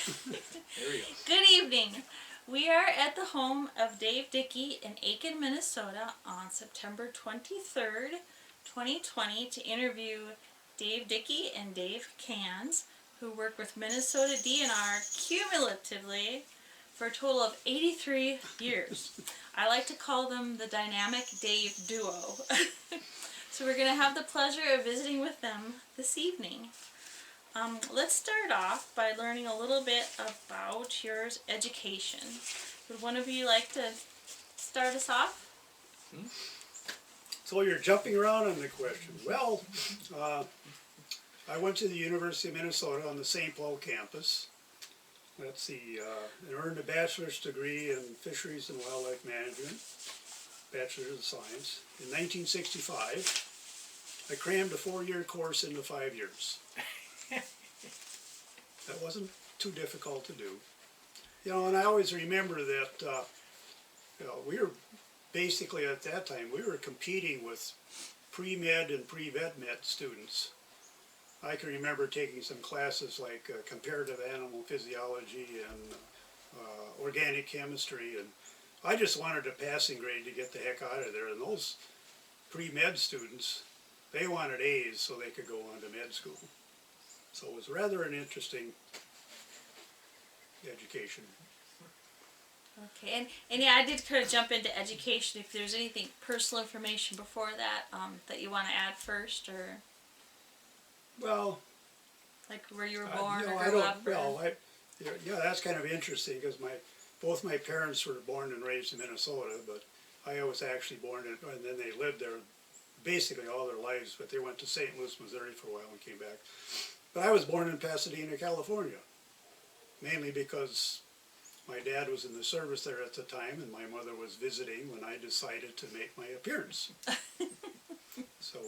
There we go. Good evening. We are at the home of Dave Dickey in Aitkin, Minnesota on September 23rd, 2020 to interview Dave Dickey and Dave Kanz, who work with Minnesota DNR cumulatively for a total of 83 years. I like to call them the Dynamic Dave Duo. So we're going to have the pleasure of visiting with them this evening. Let's start off by learning a little bit about your education. Would one of you like to start us off? So you're jumping around on the question. Well, I went to the University of Minnesota on the St. Paul campus. Let's see, and earned a bachelor's degree in fisheries and wildlife management, bachelor's of science. In 1965, I crammed a 4-year course into 5 years. That wasn't too difficult to do. You know, and I always remember that we were basically at that time, we were competing with pre-med and pre-vet med students. I can remember taking some classes like comparative animal physiology and organic chemistry, and I just wanted a passing grade to get the heck out of there. And those pre-med students, they wanted A's so they could go on to med school. So it was rather an interesting education. Okay, and yeah, I did kind of jump into education. If there's anything personal information before that that you want to add first, or Well, like where you were born or I grew up. don't. Yeah, that's kind of interesting because both my parents were born and raised in Minnesota, but I was actually born in, and then they lived there basically all their lives. But they went to St. Louis, Missouri for a while and came back. But I was born in Pasadena, California, mainly because my dad was in the service there at the time, and my mother was visiting when I decided to make my appearance. So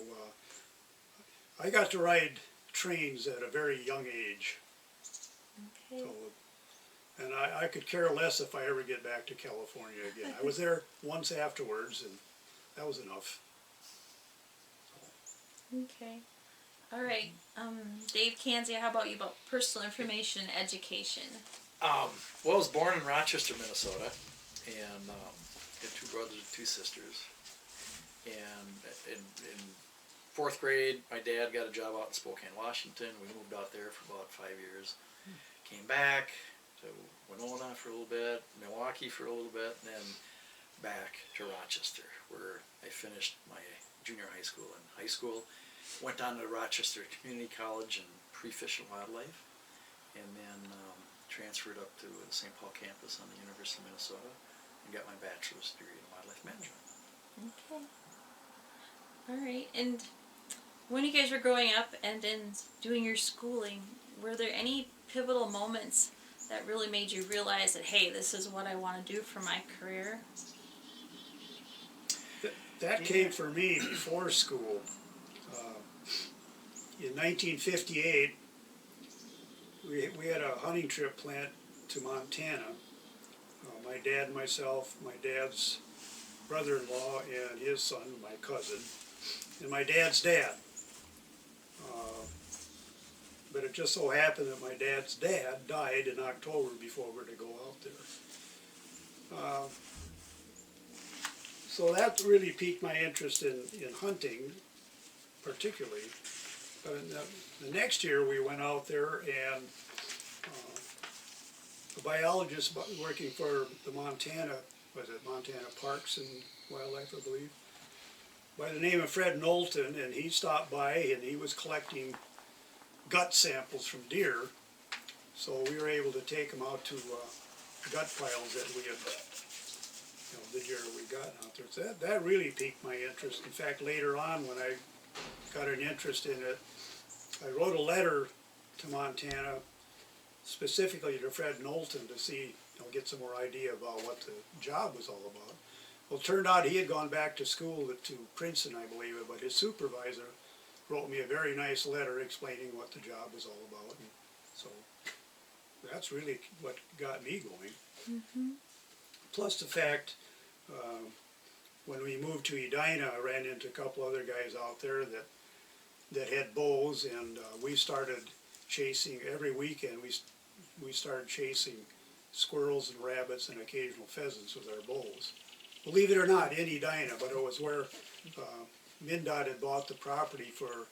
I got to ride trains at a very young age. Okay. So, and I could care less if I ever get back to California again. I was there once afterwards, and that was enough. Okay. All right. Dave Kanzi, how about you about personal information and education? Well, I was born in Rochester, Minnesota, and had 2 brothers and 2 sisters. And in 4th grade, my dad got a job out in Spokane, Washington. We moved out there for about 5 years. Came back to Winona for a little bit, Milwaukee for a little bit, and then back to Rochester, where I finished my junior high school and high school. Went on to Rochester Community College in pre-fish and wildlife, and then transferred up to the St. Paul campus on the University of Minnesota and got my bachelor's degree in wildlife management. Okay. All right. And when you guys were growing up and in doing your schooling, were there any pivotal moments that really made you realize that, hey, this is what I want to do for my career? That came for me before school. In 1958, we had a hunting trip planned to Montana. My dad and myself, my dad's brother-in-law and his son, my cousin, and my dad's dad. But it just so happened that my dad's dad died in October before we were to go out there. So that really piqued my interest in hunting, particularly. But the next year we went out there, and a biologist working for the Montana Parks and Wildlife, I believe, by the name of Fred Knowlton, and he stopped by and he was collecting gut samples from deer. So we were able to take them out to gut piles that we had, the deer we got out there. So that really piqued my interest. In fact, later on when I got an interest in it, I wrote a letter to Montana, specifically to Fred Knowlton, to see, get some more idea about what the job was all about. Well, it turned out he had gone back to school to Princeton, I believe, but his supervisor wrote me a very nice letter explaining what the job was all about. And so that's really what got me going. Mm-hmm. Plus the fact, when we moved to Edina, I ran into a couple other guys out there that had bows, and we started chasing every weekend. we started chasing squirrels and rabbits and occasional pheasants with our bows. Believe it or not, in Edina, but it was where MnDOT had bought the property for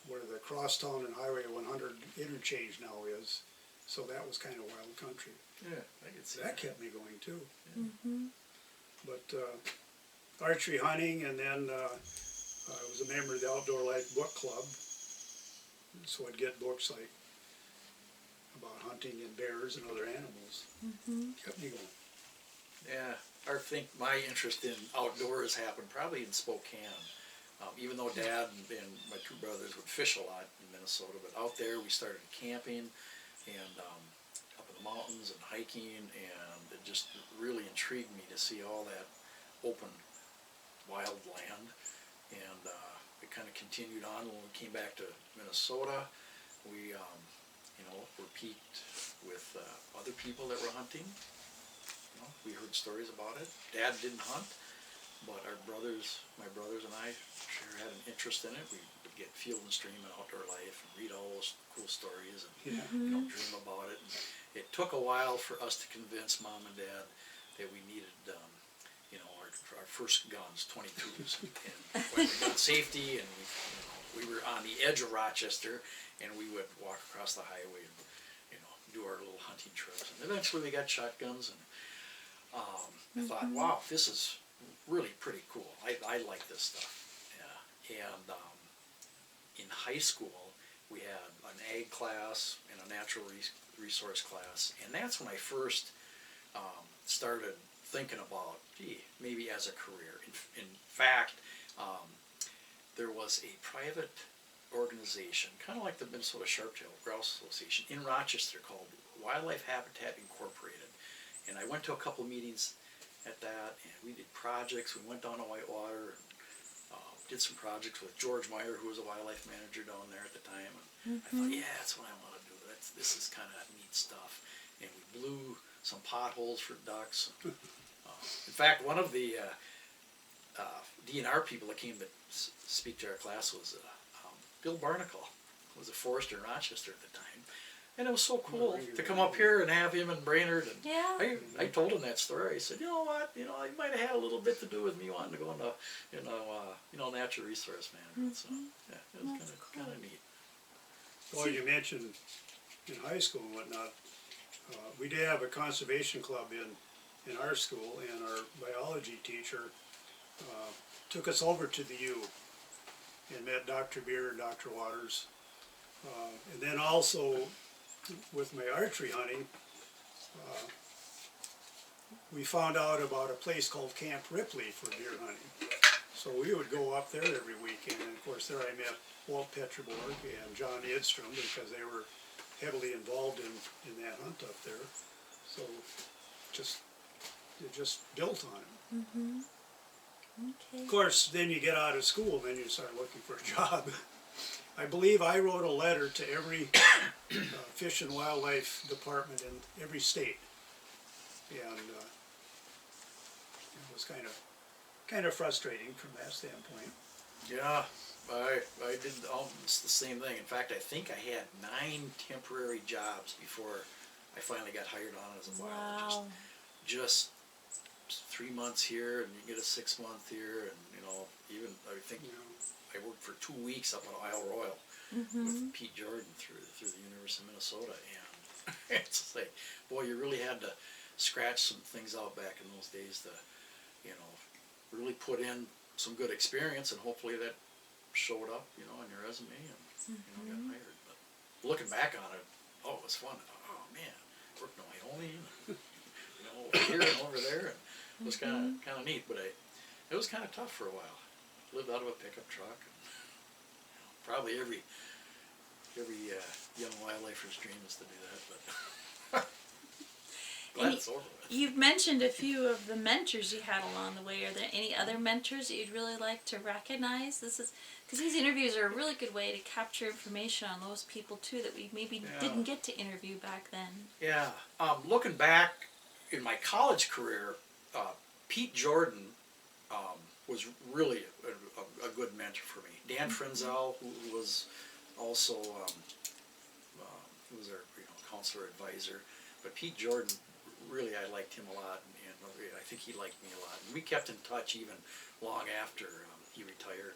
where the Crosstown and Highway 100 interchange now is. So that was kind of wild country. Yeah, I could see That kept me going too. Mm-hmm. But archery, hunting, and then I was a member of the Outdoor Life Book Club. So I'd get books like about hunting and bears and other animals. Mm-hmm. Kept me going. Yeah, I think my interest in outdoors happened probably in Spokane. Even though Dad and my two brothers would fish a lot in Minnesota, but out there we started camping and up in the mountains and hiking, and it just really intrigued me to see all that open wild land. And it kind of continued on when we came back to Minnesota. We were piqued with other people that were hunting. We heard stories about it. Dad didn't hunt, but my brothers and I sure had an interest in it. We would get Field and Stream and Outdoor Life and read all those cool stories and dream about it. And it took a while for us to convince Mom and Dad that we needed our first guns, 22s, and gun safety. And we were on the edge of Rochester, and we would walk across the highway and do our little hunting trips. And eventually we got shotguns, and I thought, wow, this is really pretty cool. I like this stuff. Yeah. And in high school, we had an ag class and a natural resource class, and that's when I first started thinking about, maybe as a career. In fact, there was a private organization, kind of like the Minnesota Sharp-tailed Grouse Association, in Rochester called Wildlife Habitat Incorporated. And I went to a couple of meetings at that, and we did projects. We went down to Whitewater and did some projects with George Meyer, who was a wildlife manager down there at the time. And I thought, yeah, that's what I want to do. This is kind of neat stuff. And we blew some potholes for ducks. In fact, one of the DNR people that came to speak to our class was Bill Barnacle, who was a forester in Rochester at the time. And it was so cool to come up here and have him and Brainerd. And Yeah. I told him that story. I said, you know what? It might have had a little bit to do with me wanting to go into, natural resource management. So yeah, it was kind of neat. Well, you mentioned in high school and whatnot, we did have a conservation club in our school, and our biology teacher took us over to the U and met Dr. Beer and Dr. Waters. And then also with my archery hunting, we found out about a place called Camp Ripley for deer hunting. So we would go up there every weekend, and of course there I met Walt Petriborg and John Edstrom, because they were heavily involved in that hunt up there. So it just built on it. Mm-hmm. Okay. Of course, then you get out of school, then you start looking for a job. I believe I wrote a letter to every Fish and Wildlife department in every state, and it was kind of frustrating from that standpoint. Yeah, I did almost the same thing. In fact, I think I had 9 temporary jobs before I finally got hired on as a biologist. Wow. Just 3 months here, and you get a 6-month here, and even I think I worked for 2 weeks up on Isle Royal with Pete Jordan through the University of Minnesota, and it's like, boy, you really had to scratch some things out back in those days to, really put in some good experience, and hopefully that showed up, on your resume, and got hired. But looking back on it, it was fun. I thought, oh man, worked in Wyoming, over here and over there, and it was kind of neat. But it was kind of tough for a while. Lived out of a pickup truck, and probably every young wildlifer's dream is to do that. But glad it's over with. You've mentioned a few of the mentors you had along the way. Are there any other mentors that you'd really like to recognize? This is because these interviews are a really good way to capture information on those people too that we maybe didn't get to interview back then. Yeah, looking back in my college career, Pete Jordan was really a good mentor for me. Dan Frenzel, who was also who was our counselor advisor. But Pete Jordan, really, I liked him a lot, and I think he liked me a lot. And we kept in touch even long after he retired,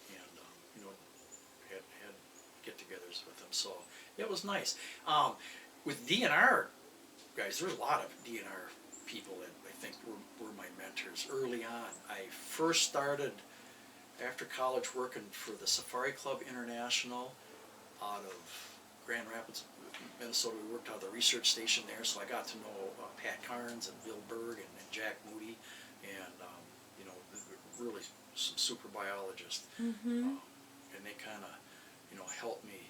and you know, had get-togethers with him. So it was nice. With DNR guys, there's a lot of DNR people that I think were my mentors early on. I first started after college working for the Safari Club International out of Grand Rapids, Minnesota. We worked out of the research station there, so I got to know Pat Kanz and Bill Berg and Jack Moody, and you know, really some super biologists. Mm-hmm. And they kind of, you know, helped me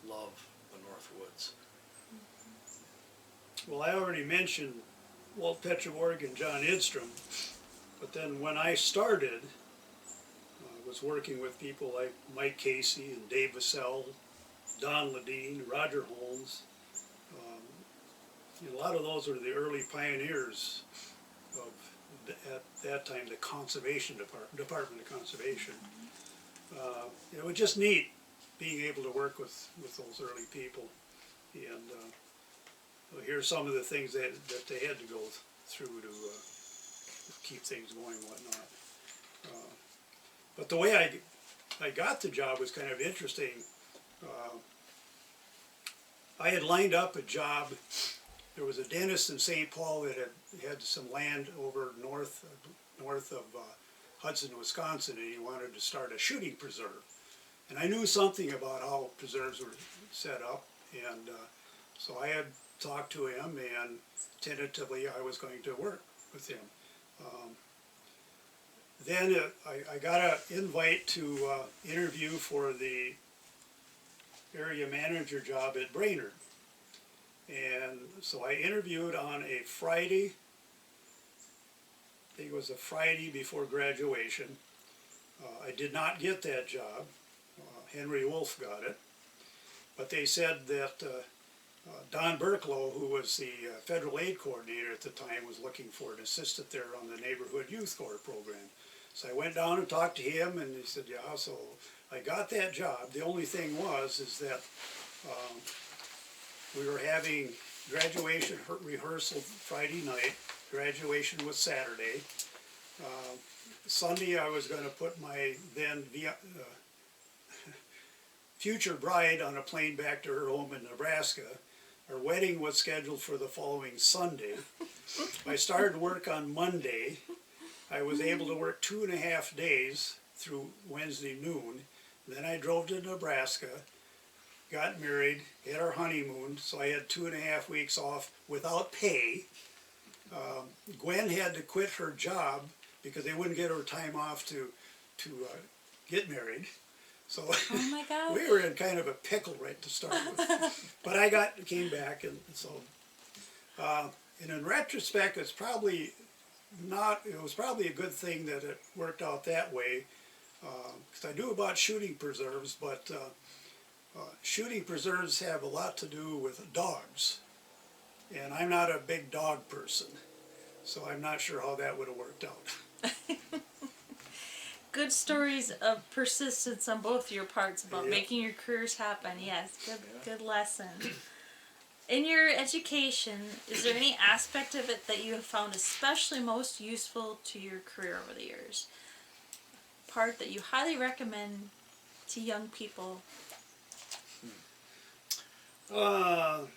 love the North Woods. Well, I already mentioned Walt Petroborg and John Idstrom, but then when I started, I was working with people like Mike Casey and Dave Vassell, Don Ledeen, Roger Holmes. A lot of those were the early pioneers of, at that time, the Conservation Department of Conservation. It was just neat being able to work with those early people, and hear some of the things that they had to go through to keep things going and whatnot. But the way I got the job was kind of interesting. I had lined up a job. There was a dentist in St. Paul that had some land over north of Hudson, Wisconsin, and he wanted to start a shooting preserve. And I knew something about how preserves were set up, and so I had talked to him, and tentatively I was going to work with him. Then I got an invite to interview for the area manager job at Brainerd. And so I interviewed on a Friday. I think it was a Friday before graduation. I did not get that job. Henry Wolf got it. But they said that Don Burklow, who was the federal aid coordinator at the time, was looking for an assistant there on the Neighborhood Youth Corps program. So I went down and talked to him, and he said, yeah, so I got that job. The only thing is that we were having graduation rehearsal Friday night. Graduation was Saturday. Sunday I was going to put my then future bride on a plane back to her home in Nebraska. Our wedding was scheduled for the following Sunday. I started work on Monday. I was able to work 2.5 days through Wednesday noon. Then I drove to Nebraska, got married, had our honeymoon, so I had 2.5 weeks off without pay. Gwen had to quit her job because they wouldn't get her time off to get married. So oh my God. we were in kind of a pickle right to start with. But I came back, and so, and in retrospect, it was probably a good thing that it worked out that way, because I knew about shooting preserves, but shooting preserves have a lot to do with dogs, and I'm not a big dog person, so I'm not sure how that would have worked out. Good stories of persistence on both your parts about Yep. making your careers happen. Yes, good lesson. In your education, is there any aspect of it that you have found especially most useful to your career over the years? Part that you highly recommend to young people? Well,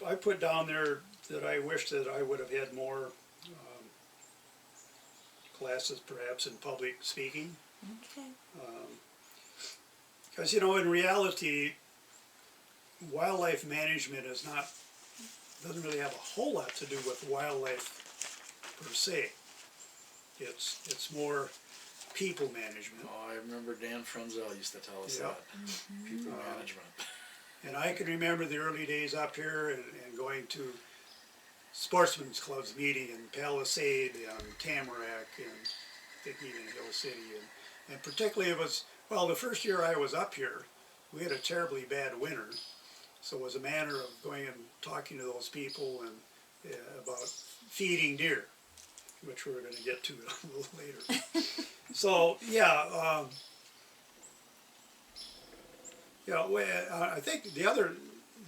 I put down there that I wish that I would have had more classes, perhaps, in public speaking. Okay. Because, you know, in reality, wildlife management doesn't really have a whole lot to do with wildlife per se. It's more people management. Oh, I remember Dan Frenzel used to tell us Yep. that. People management. And I can remember the early days up here and going to sportsmen's clubs meeting in Palisade and Tamarack and Dickey and Hill City. And particularly the first year I was up here, we had a terribly bad winter. So it was a matter of going and talking to those people and about feeding deer, which we're going to get to a little later. So, yeah, I think the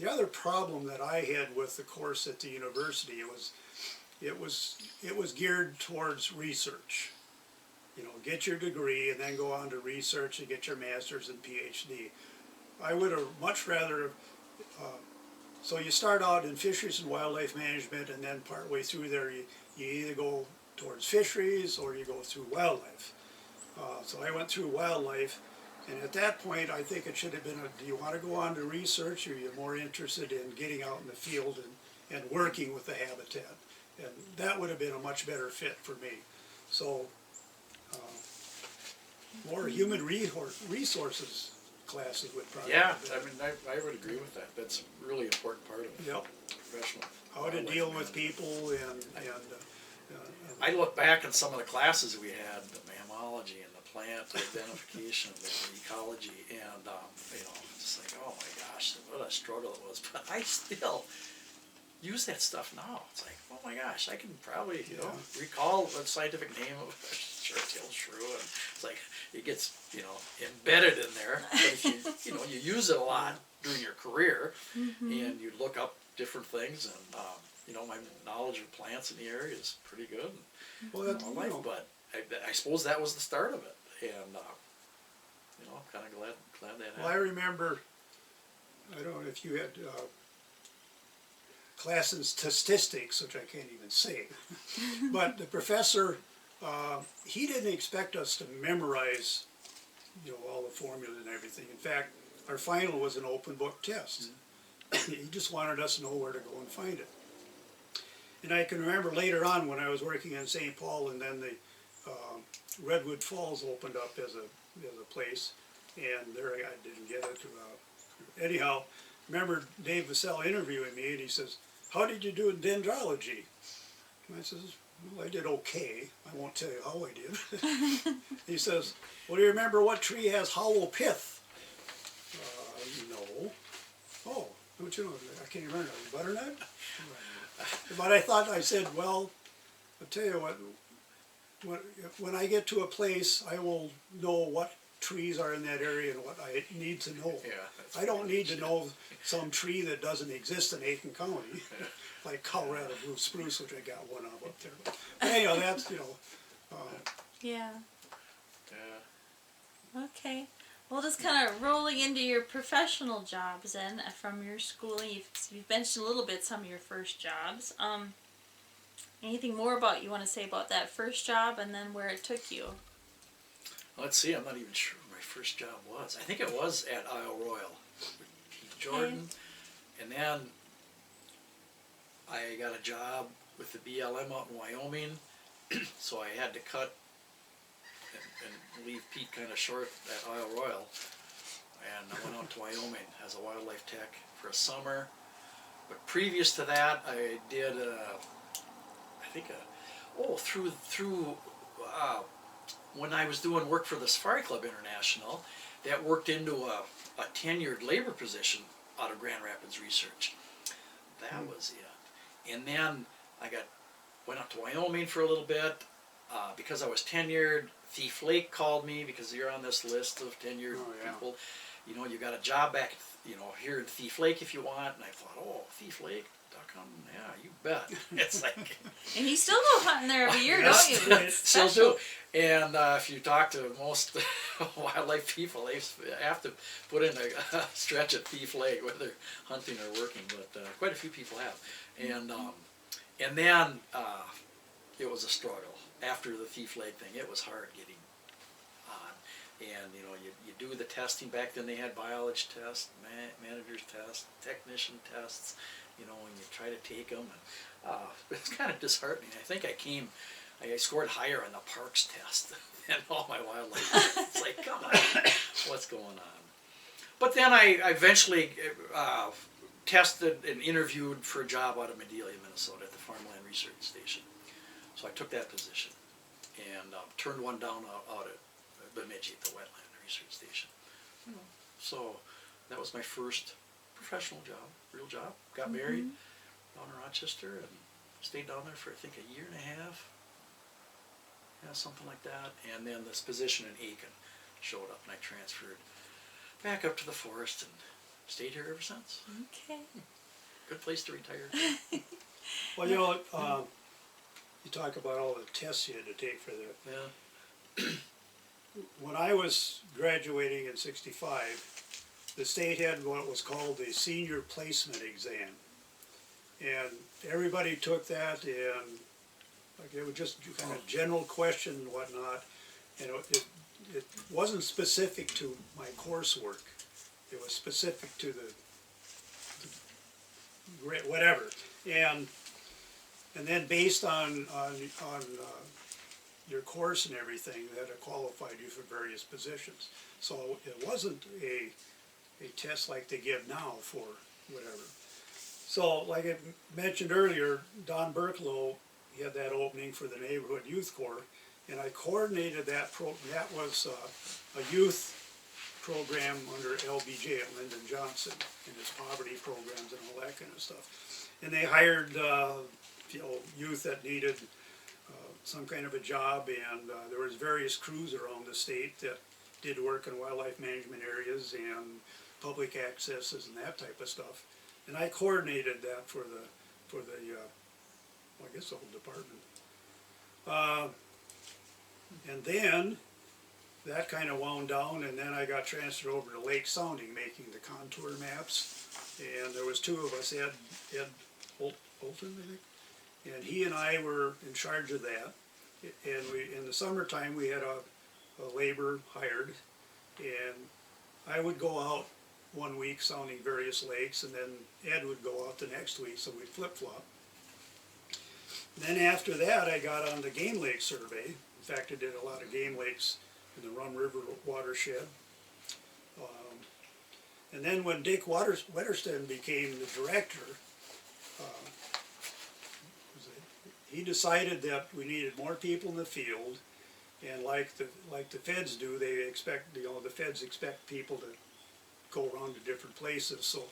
the other problem that I had with the course at the university, it was geared towards research. You know, get your degree and then go on to research and get your master's and PhD. I would have much rather, so you start out in fisheries and wildlife management, and then partway through there you either go towards fisheries or you go through wildlife. So I went through wildlife, and at that point I think it should have been do you want to go on to research, or are you more interested in getting out in the field and working with the habitat? And that would have been a much better fit for me. So more human resources classes would probably Yeah, be I better. mean, I would agree with that. That's a really important part of Yep. professional. How to wildlife deal with management. people and I look back on some of the classes we had, the mammalogy and the plant identification and ecology, and you know, it's like, oh my gosh, what a struggle it was. But I still use that stuff now. It's like, oh my gosh, I can probably, you know, recall the scientific name of a short-tailed shrew, and it's like it gets, you know, embedded in there. But if you know, you use it a lot during your career, and you look up different things, and you know, my knowledge of plants in the area is pretty good. well, that's, you Life, know, but I suppose that was the start of it, and you know, I'm kind of glad that well, I happened. remember, I don't know if you had class in statistics, which I can't even say, but the professor, he didn't expect us to memorize, you know, all the formulas and everything. In fact, our final was an open book test. He just wanted us to know where to go and find it. And I can remember later on when I was working in St. Paul, and then the Redwood Falls opened up as a place, and there I didn't get it. Anyhow, remember Dave Vassell interviewing me, and he says, "How did you do in dendrology?" And I says, "Well, I did okay. I won't tell you how I did." He says, "Well, do you remember what tree has hollow pith?" No. Oh, don't you know? I can't remember. Butternut? But I said, well, I'll tell you what, when I get to a place, I will know what trees are in that area and what I need to know. Yeah, that's I don't need to know some tree that doesn't exist in Aitkin County, like Colorado blue spruce, which I got one of up there. But anyhow, that's, you know, Yeah. Yeah. Okay. Well, just kind of rolling into your professional jobs then from your schooling. You've mentioned a little bit some of your first jobs. Anything more about you want to say about that first job and then where it took you? Let's see. I'm not even sure what my first job was. I think it was at Isle Royal with Pete Jordan, and then I got a job with the BLM out in Wyoming, so I had to cut and leave Pete kind of short at Isle Royal, and I went out to Wyoming as a wildlife tech for a summer. But previous to that, I did through when I was doing work for the Safari Club International, that worked into a tenured labor position out of Grand Rapids Research. That was it. And then I went up to Wyoming for a little bit because I was tenured. Thief Lake called me because you're on this list of tenured people. You know, you got a job back, you know, here in Thief Lake if you want. And I thought, oh, Thief Lake, yeah, you bet. It's like, And you still go hunting there every year, don't you? It's still special. do. And if you talk to most wildlife people, they have to put in a stretch at Thief Lake, whether they're hunting or working. But quite a few people have. And then it was a struggle. After the Thief Lake thing, it was hard getting on. And you know, you do the testing. Back then they had biology tests, manager's tests, technician tests, you know, and you try to take them. And it's kind of disheartening. I think I scored higher on the parks test than all my wildlife. It's like, come on, what's going on? But then I eventually tested and interviewed for a job out of Medelia, Minnesota at the Farmland Research Station. So I took that position and turned one down out at Bemidji at the Wetland Research Station. So that was my first professional job, real job. Got married down in Rochester and stayed down there for I think a year and a half. Yeah, something like that. And then this position in Aitkin showed up and I transferred back up to the forest and stayed here ever since. Okay. Good place to retire. Well, you know, you talk about all the tests you had to take for that. Yeah. When I was graduating in '65, the state had what was called the senior placement exam. And everybody took that, and like it was just kind of general question and whatnot. And it wasn't specific to my coursework. It was specific to the whatever. And then based on your course and everything, that qualified you for various positions. So it wasn't a test like they give now for whatever. So like I mentioned earlier, Don Berklow, he had that opening for the Neighborhood Youth Corps, and I coordinated that that was a youth program under LBJ, Lyndon Johnson, and his poverty programs and all that kind of stuff. And they hired youth that needed some kind of a job, and there was various crews around the state that did work in wildlife management areas and public accesses and that type of stuff. And I coordinated that for the I guess the whole department. And then that kind of wound down, and then I got transferred over to Lake Sounding, making the contour maps. And there was two of us, Ed Holton, I think, and he and I were in charge of that. And in the summertime, we had a labor hired, and I would go out one week sounding various lakes, and then Ed would go out the next week, so we'd flip-flop. Then after that, I got on the game lake survey. In fact, I did a lot of game lakes in the Rum River watershed. And then when Dick Wetterston became the director, he decided that we needed more people in the field, and like the feds do, they expect, the feds expect people to go around to different places. So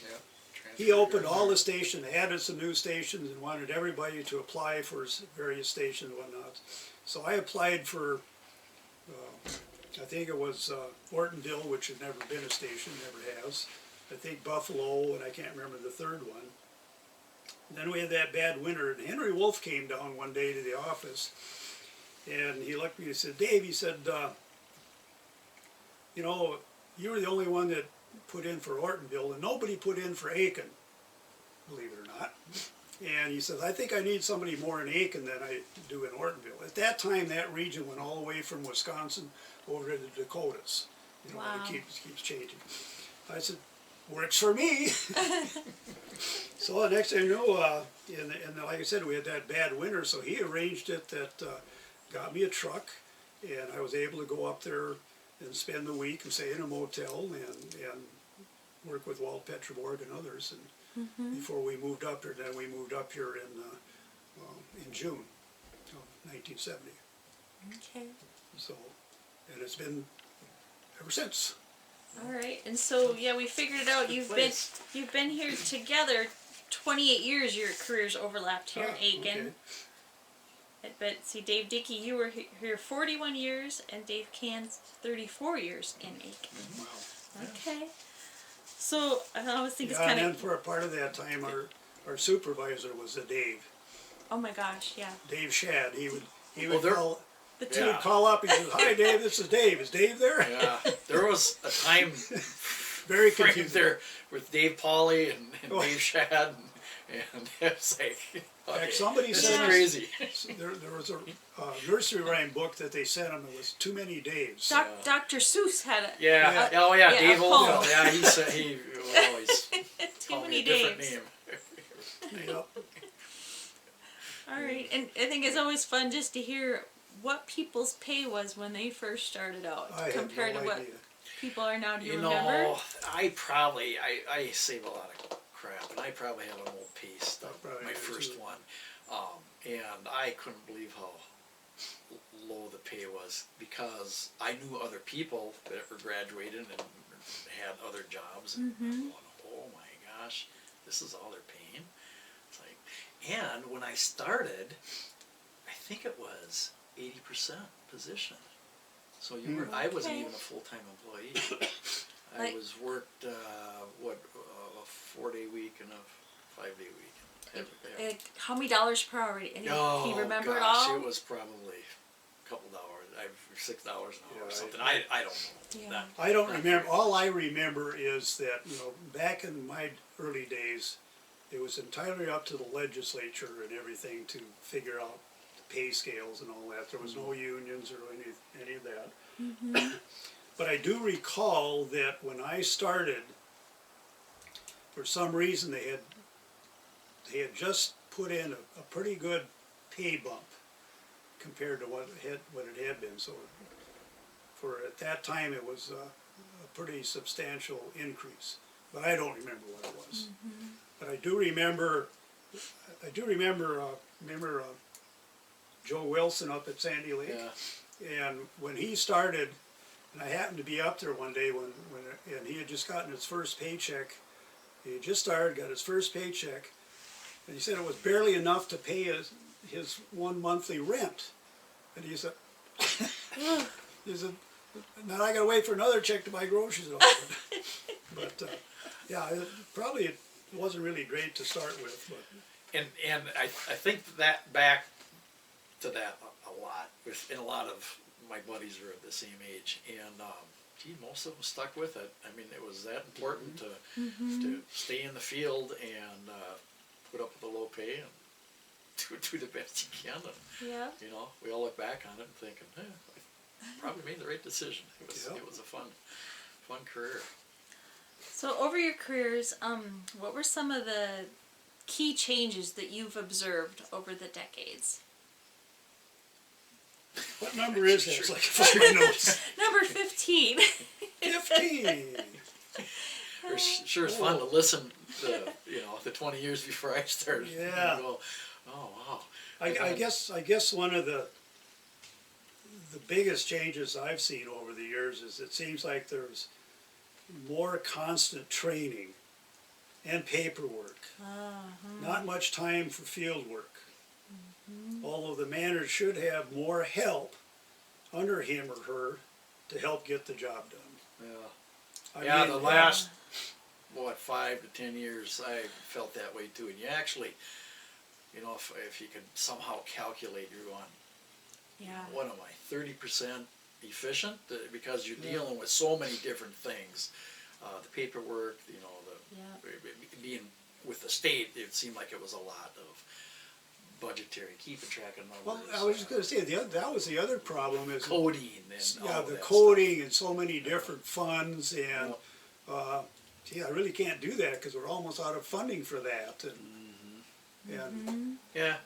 Yeah. he opened all the stations, added some new stations, and wanted everybody to apply for various stations and whatnot. So I applied for, I think it was Ortonville, which had never been a station, never has. I think Buffalo, and I can't remember the third one. Then we had that bad winter, and Henry Wolf came down one day to the office, and he looked at me and said, Dave, he said, you know, you were the only one that put in for Ortonville, and nobody put in for Aitkin, believe it or not. And he said, I think I need somebody more in Aitkin than I do in Ortonville. At that time, that region went all the way from Wisconsin over to the Dakotas. You know, Wow. it keeps changing. I said, works for me. So the next thing you know, and like I said, we had that bad winter, so he arranged it that got me a truck, and I was able to go up there and spend the week and stay in a motel and work with Walt Petroborg and others. And before we moved up here, then we moved up here in June of 1970. Okay. So, and it's been ever since. All right. And so yeah, we figured it out. You've been here together 28 years. Your careers overlapped here in Aitkin. Okay. But see, Dave Dickey, you were here 41 years, and Dave Kanz 34 years in Aitkin. Wow. Okay. So I always think it's Yeah, kind and of. then for a part of that time, our supervisor was Dave. Oh my gosh, yeah. Dave Shad. He would there- call. The He two. would call up. He said, "Hi, Dave. This is Dave. Is Dave there?" Yeah. There was a time Very frame confusing. there with Dave Pauly and Oh. Dave Shad, and it's like, okay, fact, somebody this said- is crazy. There was a nursery rhyme book that they sent him. It was Too Many Daves. Dr. Seuss had a Yeah. Yeah. Oh yeah. Yeah, Dave a Oldfield. poem. Yeah. He said he would always too call many me a different days. name. Yep. All right, and I think it's always fun just to hear what people's pay was when they first started out I had compared no to what idea. people are now. Do you You remember? know, I save a lot of crap, and I probably had an old pay stuff, Probably my did first too. one, and I couldn't believe how low the pay was, because I knew other people that were graduated and had other jobs, and I'm going, oh my gosh, this is all they're paying. It's like, and when I started, I think it was 80% position. So I wasn't Okay. even a full-time employee. I Like- was worked, a 4-day week and a 5-day week. How many dollars per hour? Can Oh, you remember it gosh, all? it was probably a couple dollars, $6 an hour Yeah, or something. I don't know. Yeah. Not- I don't remember, all I remember is that, you know, back in my early days, it was entirely up to the legislature and everything to figure out the pay scales and all that. There was no unions or any of that. But I do recall that when I started, for some reason they had just put in a pretty good pay bump compared to what it had been. So for at that time it was a pretty substantial increase. But I don't remember what it was. But I do remember Joe Wilson up at Sandy Lake. Yeah, And when he started, and I happened to be up there one day and he had just gotten his first paycheck. He had just started, got his first paycheck, and he said it was barely enough to pay his one monthly rent. And he said, now I gotta wait for another check to buy groceries. But yeah, it wasn't really great to start with. But and I think that back to that a lot. And a lot of my buddies are the same age, and gee, most of them stuck with it. I mean, it was that important to stay in the field and put up with the low pay and do the best you can. And, Yeah. you know, we all look back on it and thinking, I probably made the right decision. It was a fun career. So over your careers, what were some of the key changes that you've observed over the decades? what number is that? It's like 5 notes. Number 15. 15. Sure, it's fun to listen to, the 20 years before I started. Yeah. And go, oh, wow. I guess one of the biggest changes I've seen over the years is it seems like there's more constant training and paperwork. Not much time for field work. Although the manager should have more help under him or her to help get the job done. Yeah. I mean, The last 5 to 10 years, I felt that way too. And you actually, if you could somehow calculate, you're going, Yeah. what am I, 30% efficient? Because you're dealing with so many different things. The paperwork, being with the state, it seemed like it was a lot of budgetary, keeping track of numbers. Well, I was just going to say, that was the other problem is coding and all the that coding and so many different funds and gee, I really can't do that because we're almost out of funding for that. And Yeah.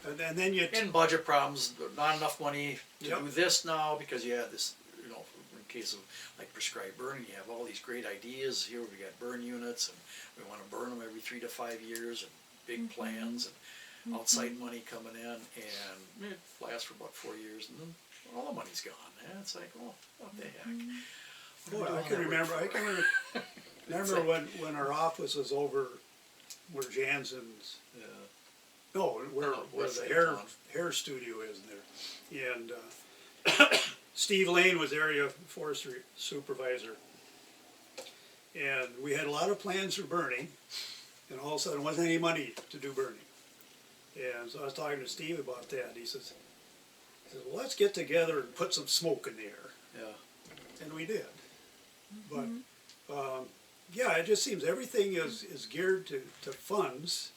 and then And budget problems, not enough money to Yep. do this now because you had this, in case of like prescribed burning, you have all these great ideas. Here we got burn units and we want to burn them every 3 to 5 years and big plans and outside money coming in, and it lasts for about 4 years and then all the money's gone. And it's like, well, what the heck? What boy, are we I doing can that work remember. I for? can remember when our office was over where Jansen's. Yeah. No, where west the side of hair town. studio is there, and Steve Lane was area forestry supervisor, and we had a lot of plans for burning, and all of a sudden wasn't any money to do burning, and so I was talking to Steve about that. And he says, well, let's get together and put some smoke in the air, Yeah. and we did, but yeah, it just seems everything is geared to funds.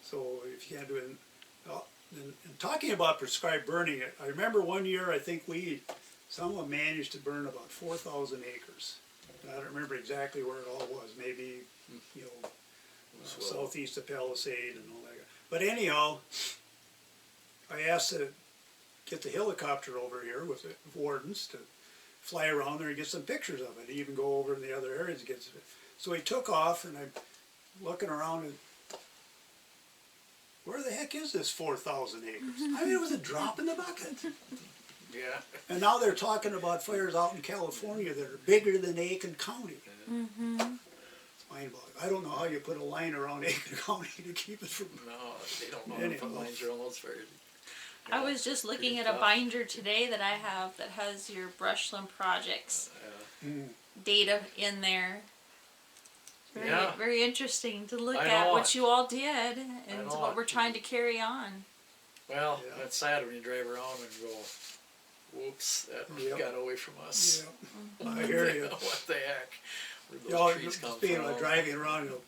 So if you can't do it, and talking about prescribed burning, I remember one year I think someone managed to burn about 4,000 acres. I don't remember exactly where it all was. Maybe southeast of Palisade and all that. But anyhow, I asked to get the helicopter over here with the wardens to fly around there and get some pictures of it. Even go over in the other areas and get some. So he took off, and I'm looking around and. Where the heck is this 4,000 acres? I mean, it was a drop in the bucket. Yeah. And now they're talking about fires out in California that are bigger than Aitkin County. It's mind-boggling. I don't know how you put a line around Aitkin County to keep it from. No, they don't know how to put lines around those fires. I was just looking Pretty at a tough. binder today that I have that has your brushland projects Mm. data in there. Very, Yeah. very interesting to look I at know what it. you all did and know what it. we're trying to carry on. Well, Yeah. it's sad when you drive around and go, whoops, that Yep. got away from us. Yeah, I hear you. What the heck? Where'd You those know, trees come speaking from? of driving around, you know,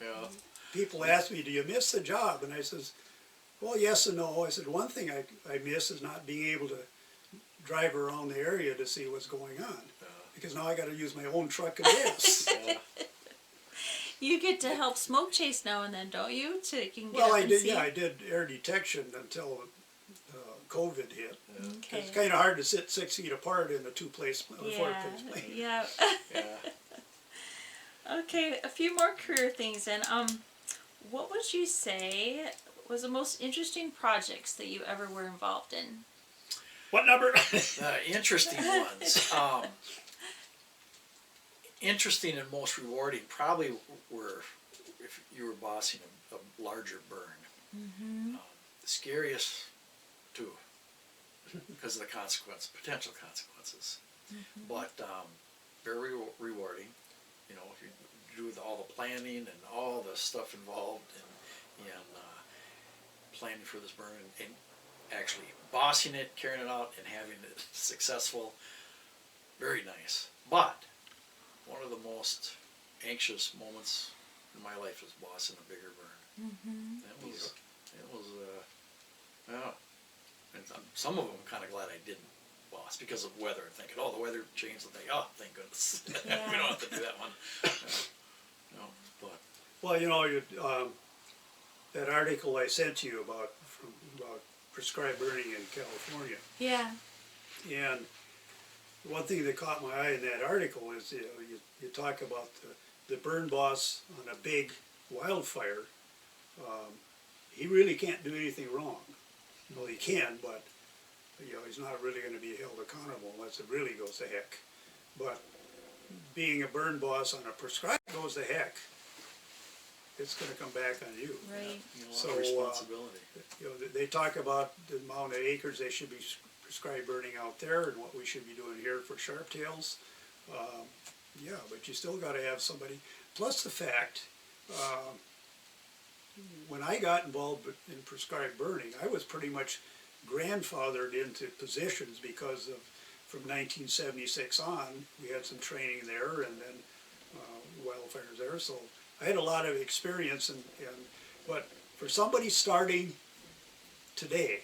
Yeah. people ask me, do you miss the job? And I says, well, yes and no. I said, one thing I miss is not being able to drive around the area to see what's going on. Because now I got to use my own truck and gas. Yeah. You get to help smoke chase now and then, don't you? So you can get Well, up I and did. see. Yeah, I did air detection until COVID hit. Okay. It's kind of hard to sit 6 feet apart in a four-place plane. Yeah. Yeah. Okay, a few more career things then. What would you say was the most interesting projects that you ever were involved in? What number? Interesting ones. Interesting and most rewarding probably were if you were bossing a larger burn. Mm-hmm. The scariest too, because of the potential consequences. Mm-hmm. But very rewarding. You know, if you do all the planning and all the stuff involved in planning for this burn and actually bossing it, carrying it out, and having it successful. Very nice. But one of the most anxious moments in my life was bossing a bigger burn. Mm-hmm. It was, yeah. And some of them I'm kind of glad I didn't boss because of weather. I'm thinking, oh, the weather changed. I think, oh, thank goodness. Yeah. We don't have to do that one. No, but Well, you know, that article I sent you about prescribed burning in California, Yeah. and one thing that caught my eye in that article is you talk about the burn boss on a big wildfire. He really can't do anything wrong. Well, he can, but you know he's not really going to be held accountable unless it really goes to heck. But being a burn boss on a prescribed goes to heck, it's going to come back on you. Right. you know, a lot So, of responsibility. You know, they talk about the amount of acres they should be prescribed burning out there and what we should be doing here for sharptails. Yeah, but you still got to have somebody. Plus the fact, when I got involved in prescribed burning, I was pretty much grandfathered into positions because of from 1976 on, we had some training there and then wildfires there. So I had a lot of experience, but for somebody starting today,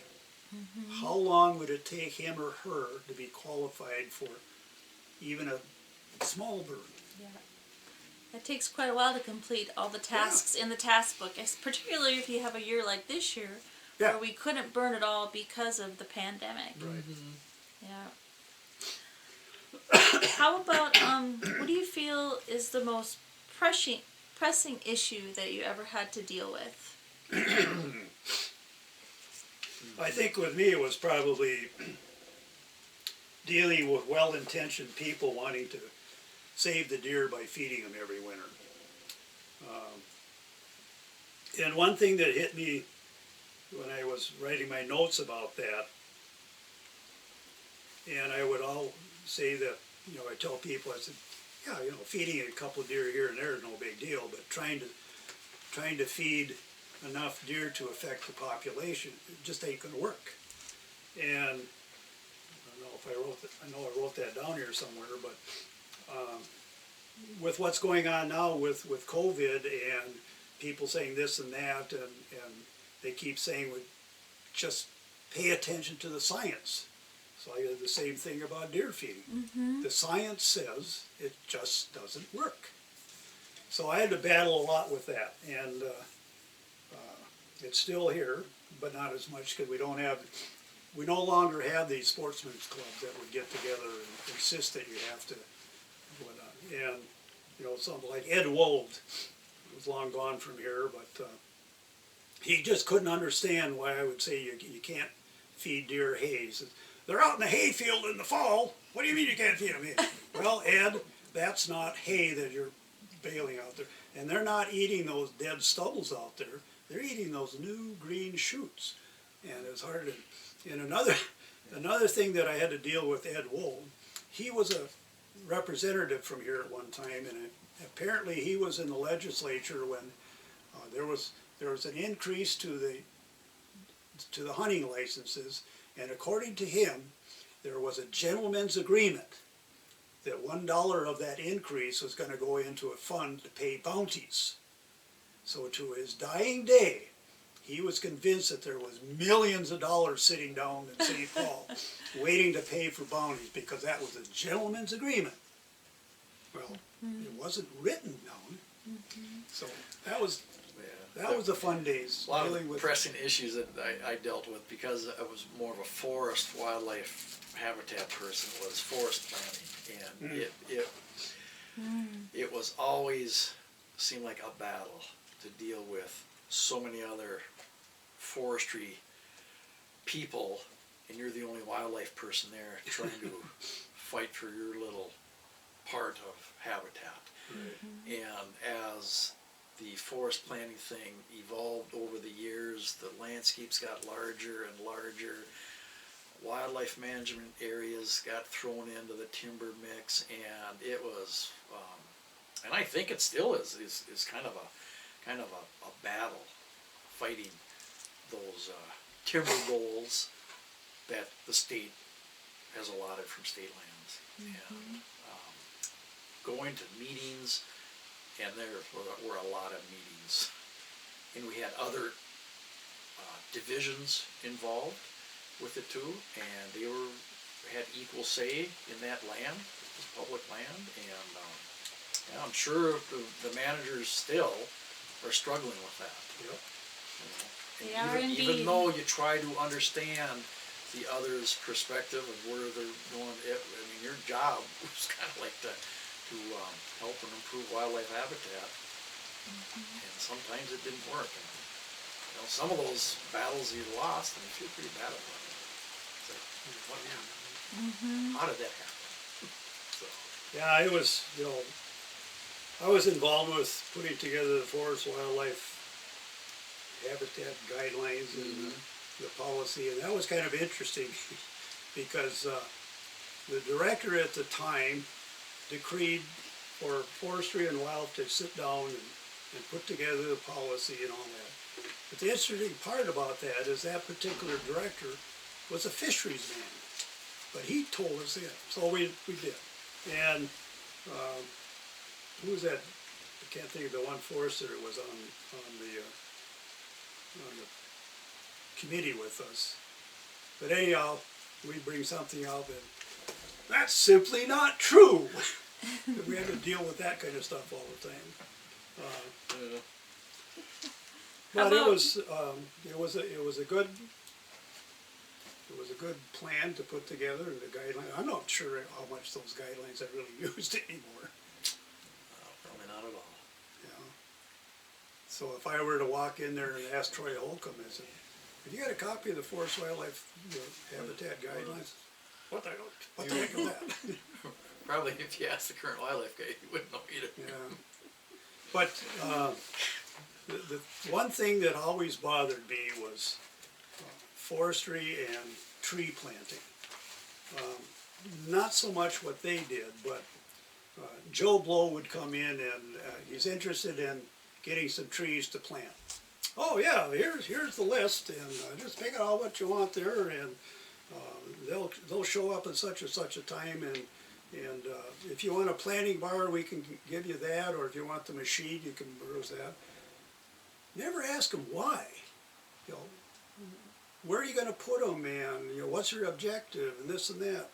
how long would it take him or her to be qualified for even a small burn? Yeah. It takes quite a while to complete all the tasks in the task book, particularly if you have a year like this year, Yeah. where we couldn't burn it all because of the pandemic. Right. Yeah. How about, what do you feel is the most pressing issue that you ever had to deal with? I think with me it was probably dealing with well-intentioned people wanting to save the deer by feeding them every winter. And one thing that hit me when I was writing my notes about that, and I would all say that, you know, I tell people, I said, yeah, you know, feeding a couple of deer here and there is no big deal, but trying to feed enough deer to affect the population, it just ain't gonna work. And I don't know if I know I wrote that down here somewhere, but with what's going on now with COVID and people saying this and that, and they keep saying, just pay attention to the science. So I did the same thing about deer feeding. Mm-hmm. The science says it just doesn't work. So I had to battle a lot with that, and it's still here, but not as much because we no longer have these sportsmen's clubs that would get together and insist that you have to, and you know, something like Ed Wold was long gone from here, but he just couldn't understand why I would say you can't feed deer hay. He says, they're out in the hay field in the fall. What do you mean you can't feed them hay? Well, Ed, that's not hay that you're baling out there. And they're not eating those dead stubbles out there. They're eating those new green shoots. and it was hard to, and another thing that I had to deal with Ed Wold, he was a representative from here at one time, and apparently he was in the legislature when there was an increase to the hunting licenses, and according to him, there was a gentleman's agreement that $1 of that increase was going to go into a fund to pay bounties. So to his dying day, he was convinced that there was millions of dollars sitting down in St. Paul waiting to pay for bounties because that was a gentleman's agreement. Well, it wasn't written down. So that was the fun days. A lot dealing of with pressing issues that I dealt with because I was more of a forest wildlife habitat person, was forest planning, and it was always seemed like a battle to deal with so many other forestry people, and you're the only wildlife person there trying to fight for your little part of habitat. And as the forest planning thing evolved over the years, the landscapes got larger and larger. Wildlife management areas got thrown into the timber mix, and it was, and I think it still is kind of a battle fighting those timber goals that the state has allotted from state lands. And going to meetings, and there were a lot of meetings, and we had other divisions involved with it too, and they had equal say in that land. It was public land, and I'm sure the managers still are struggling with that. Yep. They are indeed. Even though you try to understand the other's perspective of where they're going, I mean, your job was kind of like to help and improve wildlife habitat, and sometimes it didn't work. And, you know, some of those battles you lost, and you feel pretty bad about it. It's like, what happened? How did that happen? So. Yeah, it was, you know, I was involved with putting together the forest wildlife habitat guidelines and the policy, and that was kind of interesting because the director at the time decreed for forestry and wildlife to sit down and put together the policy and all that. But the interesting part about that is that particular director was a fisheries man, but he told us that, so we did. And who was that? I can't think of the one forester that was on the committee with us. But anyhow, we bring something up, and that's simply not true. We had to deal with that kind of stuff all the time. But it was a good plan to put together, and the guidelines. I'm not sure how much those guidelines are really used anymore. Probably not at all. Yeah. So if I were to walk in there and ask Troy Holcomb, I said, "Have you got a copy of the Forest Wildlife Habitat Guidelines?" What the heck is that? Probably if you asked the current wildlife guy, he wouldn't know either. Yeah. But the one thing that always bothered me was forestry and tree planting. Not so much what they did, but Joe Blow would come in and he's interested in getting some trees to plant. Oh yeah, here's the list, and just pick out what you want there, and they'll show up at such and such a time, and if you want a planting bar, we can give you that, or if you want the machine, you can browse that. Never ask them why. You know, where are you going to put them, and you know, what's your objective, and this and that.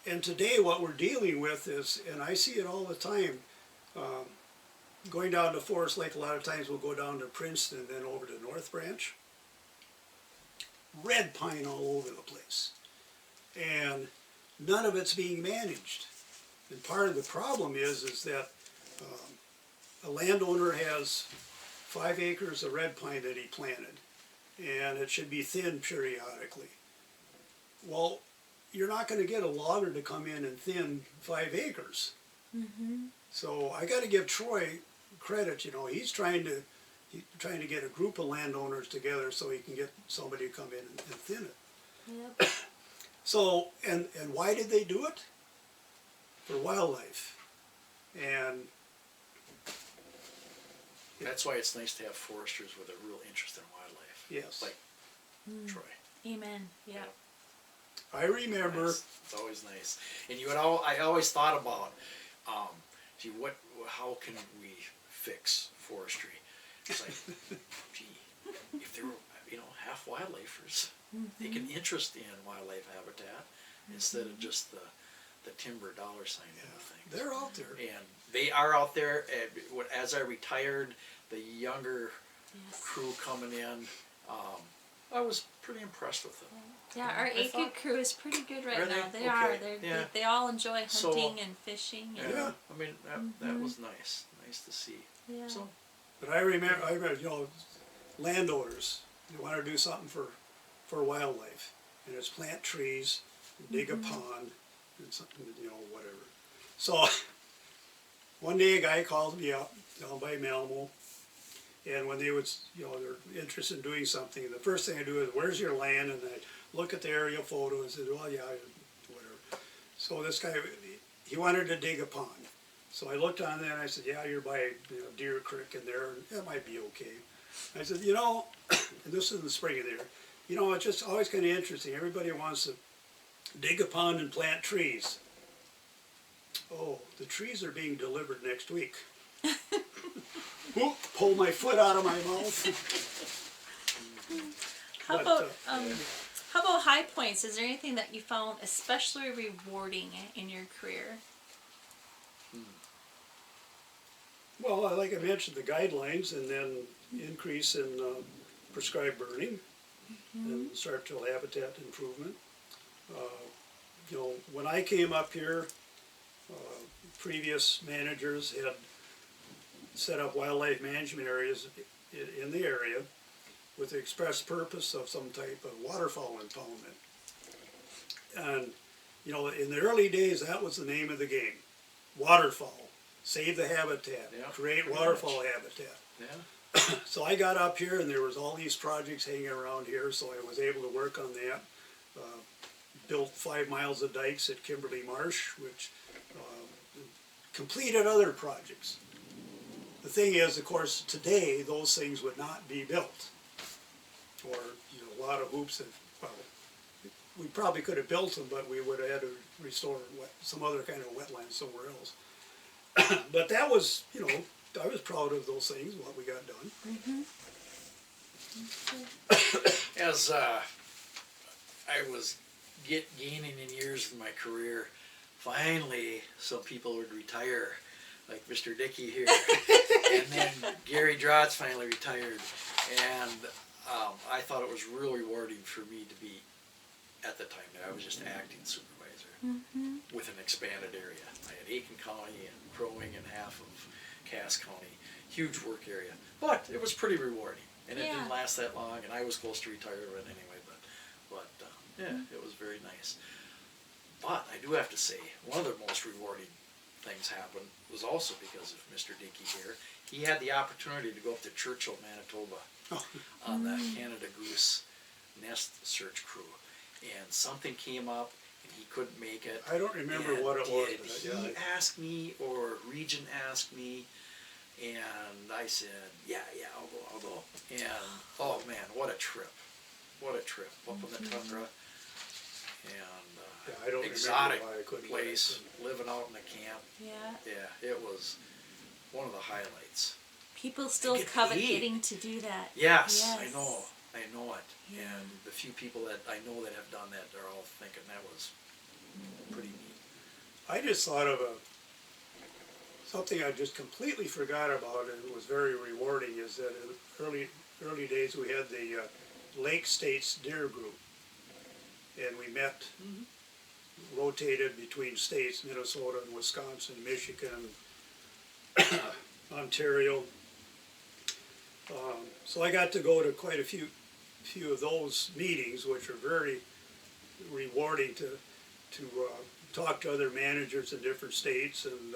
And today what we're dealing with is, and I see it all the time, going down to Forest Lake, a lot of times we'll go down to Princeton and then over to North Branch. Red pine all over the place. And none of it's being managed. And part of the problem is that a landowner has 5 acres of red pine that he planted, and it should be thinned periodically. Well, you're not going to get a logger to come in and thin 5 acres. So I got to give Troy credit. You know, he's trying to he's trying to get a group of landowners together so he can get somebody to come in and thin it. Yep. So, and why did they do it? For wildlife. And That's why it's nice to have foresters with a real interest in wildlife. yes, Like Troy. Amen. Yeah. I remember, Nice. It's always nice. And I always thought about, gee, how can we fix forestry? It's like, gee, if there were, half wildlifers, take an interest in wildlife habitat instead of just the timber dollar sign kind of thing. they're out there. And they are out there. And as I retired, the younger Yes. crew coming in, I was pretty impressed with them. Yeah, our I Aitkin thought- crew is pretty good right Are now. they? They are. Okay. They Yeah. they all enjoy So- hunting and fishing. And, Yeah. I mean, that was nice to see. yeah. So, But I remember, landowners, they want to do something for wildlife. And it's plant trees, dig a pond, and something, whatever. So, one day a guy called me up down by Malmo, and when they would, they're interested in doing something, the first thing I do is, where's your land? And I look at the aerial photo and said, well, yeah, whatever. So this guy, he wanted to dig a pond. So I looked on there and I said, yeah, you're by Deer Creek in there, and that might be okay. I said, and this is in the spring of there, it's just always kind of interesting. Everybody wants to dig a pond and plant trees. Oh, the trees are being delivered next week. Whoop, pull my foot out of my mouth. How But, about how about high points? Is there anything that you found especially rewarding in your career? Well, like I mentioned, the guidelines, and then increase in prescribed burning and structural habitat improvement. When I came up here, previous managers had set up wildlife management areas in the area with the express purpose of some type of waterfowl impoundment. And, in the early days, that was the name of the game. Waterfowl. Save the habitat. Yeah, Create pretty waterfowl much. habitat. yeah. So I got up here and there was all these projects hanging around here, so I was able to work on that. Built 5 miles of dikes at Kimberly Marsh, which completed other projects. The thing is, of course, today those things would not be built. Or, a lot of hoops we probably could have built them, but we would have had to restore some other kind of wetland somewhere else. But that was, I was proud of those things, what we got done. As I was gaining in years in my career, finally some people would retire, like Mr. Dickey here, and then Gary Drotz finally retired, and I thought it was real rewarding for me to be, at the time that I was just acting supervisor with an expanded area. I had Aitkin County and Crow Wing and half of Cass County, huge work area, but it was pretty rewarding, and it Yeah. didn't last that long, and I was close to retirement anyway, but yeah, it was very nice. But I do have to say, one of the most rewarding things happened was also because of Mr. Dickey here. He had the opportunity to go up to Churchill, Manitoba on the Canada Goose nest search crew, and something came up and he couldn't make it. I don't remember And what it was, did but he asked me, or Region asked me, and I said, yeah, I'll go. And oh man, what a trip up in the tundra, and I don't exotic remember why I couldn't place, living out in the camp. Yeah. Yeah, it was one of the highlights. People still get covet paid. getting to do that. Yes, Yes. I know it. Yeah. And the few people that I know that have done that, they're all thinking that was pretty neat. I just thought of something I just completely forgot about, and it was very rewarding, is that in early days we had the Lake States Deer Group, and we met, rotated between states, Minnesota and Wisconsin, Michigan, Ontario. So I got to go to quite a few of those meetings, which are very rewarding to talk to other managers in different states. And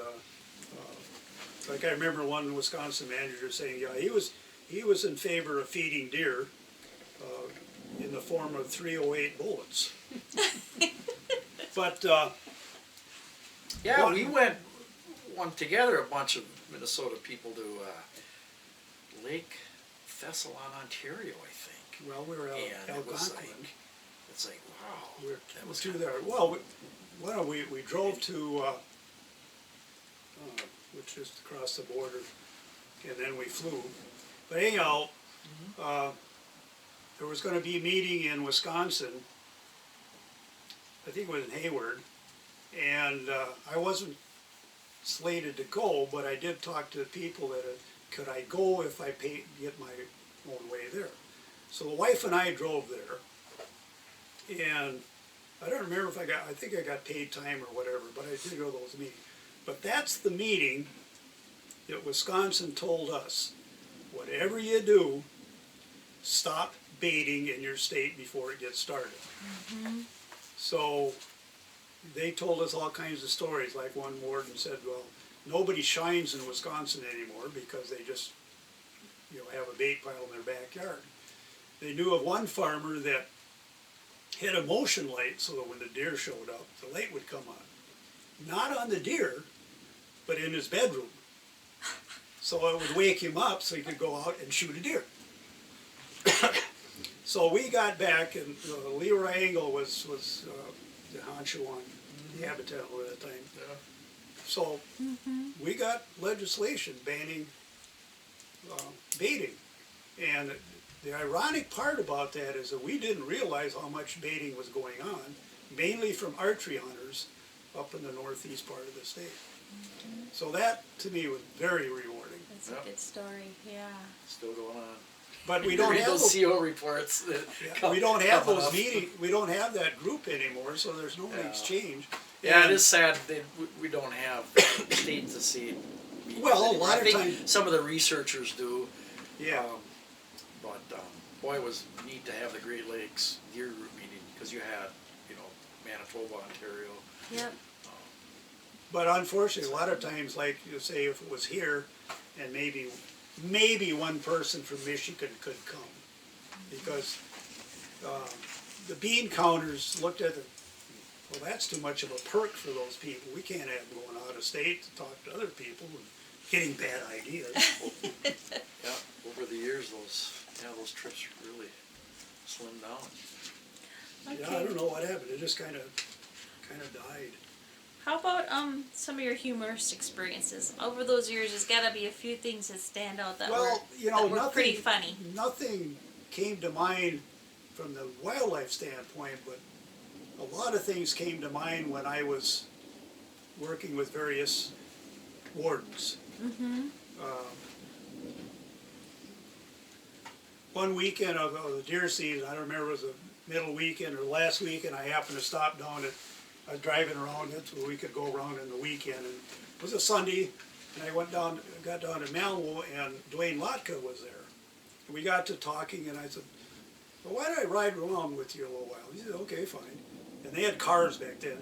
like I remember one Wisconsin manager saying, yeah, he he was in favor of feeding deer in the form of 308 bullets. But Yeah, we went together, a bunch of Minnesota people to Lake Thessalon, Ontario, I think. well, we were out And it was like, Algonquin. it's like, wow. We were that was to kinda- there. Well, we drove to which is across the border, and then we flew. But anyhow, there was going to be a meeting in Wisconsin. I think it was in Hayward, and I wasn't slated to go, but I did talk to the people that could I go if I get my own way there. So the wife and I drove there, and I don't remember if I think I got paid time or whatever, but I did go to those meetings. But that's the meeting that Wisconsin told us, whatever you do, stop baiting in your state before it gets started. So they told us all kinds of stories, like one warden said, well, nobody shines in Wisconsin anymore because they just, have a bait pile in their backyard. They knew of one farmer that had a motion light so that when the deer showed up, the light would come on. Not on the deer, but in his bedroom. So it would wake him up so he could go out and shoot a deer. So we got back, and Leroy Engel was the honcho on the habitat at that time. Yeah. So we got legislation banning baiting. And the ironic part about that is that we didn't realize how much baiting was going on, mainly from archery hunters up in the northeast part of the state. So that, to me, was very rewarding. That's Yep. a good story, yeah. Still going on. But we don't Read have those those, CO reports. That we don't have come those up. meetings. We don't have that group anymore, so there's no Yeah. exchange. Yeah, it And- is sad that we don't have state to seed meetings Well, a anymore. lot I of think times- some of the researchers do. Yeah. But boy, it was neat to have the Great Lakes Deer Group meeting because you had, Manitoba, Ontario. Yep. But unfortunately, a lot of times, like you say, if it was here, and maybe one person from Michigan could come, because the bean counters looked at it. Well, that's too much of a perk for those people. We can't have them going out of state to talk to other people and getting bad ideas. Yeah, over the years, those trips really slimmed down. Yeah, I don't know what happened. It just kind of died. How about some of your humorous experiences over those years? There's got to be a few things that stand out that were pretty funny. Nothing came to mind from the wildlife standpoint, but a lot of things came to mind when I was working with various wardens. One weekend of the deer season, I don't remember if it was the middle weekend or last weekend, I happened to stop down I was driving around it so we could go around in the weekend, and it was a Sunday, and I got down to Malmo, and Dwayne Lotka was there. And we got to talking, and I said, well, why don't I ride around with you a little while? He said, okay, fine. And they had cars back then.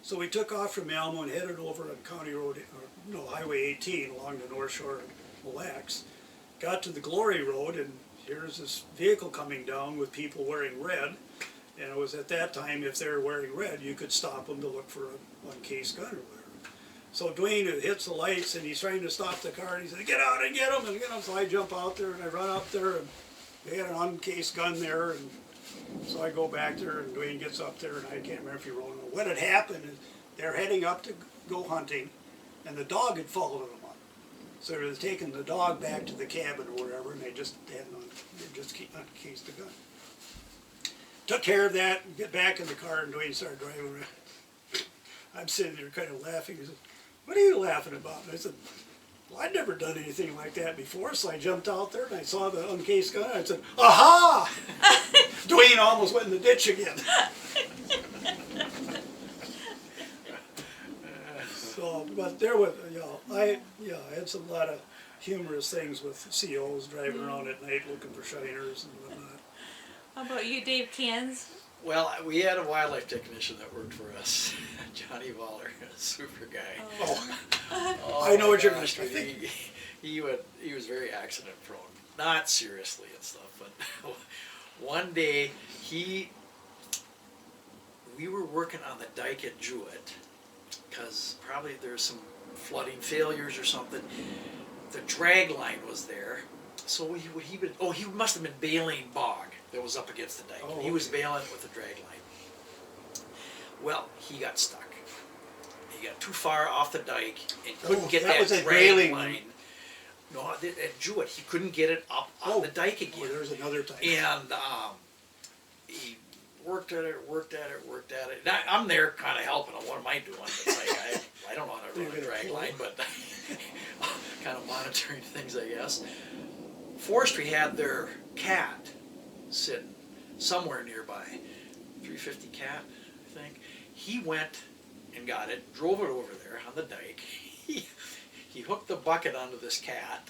So we took off from Malmo and headed over on Highway 18 along the North Shore of Mille Lacs. Got to the Glory Road, and here's this vehicle coming down with people wearing red. And it was at that time, if they were wearing red, you could stop them to look for an uncased gun or whatever. So Dwayne hits the lights, and he's trying to stop the car, and he said, get out and get him, and so I jump out there, and I run up there, and they had an uncased gun there, and so I go back there, and Dwayne gets up there, and I can't remember if he wrote it. What had happened is they're heading up to go hunting, and the dog had followed them up. So they were taking the dog back to the cabin or wherever, and they just uncased the gun. Took care of that, get back in the car, and Dwayne started driving around. I'm sitting there kind of laughing. He said, what are you laughing about? And I said, well, I'd never done anything like that before, so I jumped out there and I saw the uncased gun, and I said, aha! Dwayne almost went in the ditch again. So, but there was, I had a lot of humorous things with COs driving around at night looking for shiners and whatnot. How about you, Dave Kanz? Well, we had a wildlife technician that worked for us, Johnny Waller, a super guy. Oh, Oh, I know my what you're gosh, gonna say. he was very accident prone, not seriously and stuff, but one day we were working on the dike at Jewett, because probably there's some flooding failures or something. The drag line was there, so he must have been bailing bog that was up against the dike. Oh, He was okay. bailing with the drag line. Well, he got stuck. He got too far off the dike and couldn't get that that was a drag bailing line. No, at Jewett, he couldn't get it up on the dike again. Oh, there's another time. And he worked at it. And I'm there kind of helping him. What am I doing? It's like, I don't know how to run a drag line, but kind of monitoring things, I guess. Forestry had their cat sitting somewhere nearby. 350 cat, I think. He went and got it, drove it over there on the dike. He hooked the bucket onto this cat,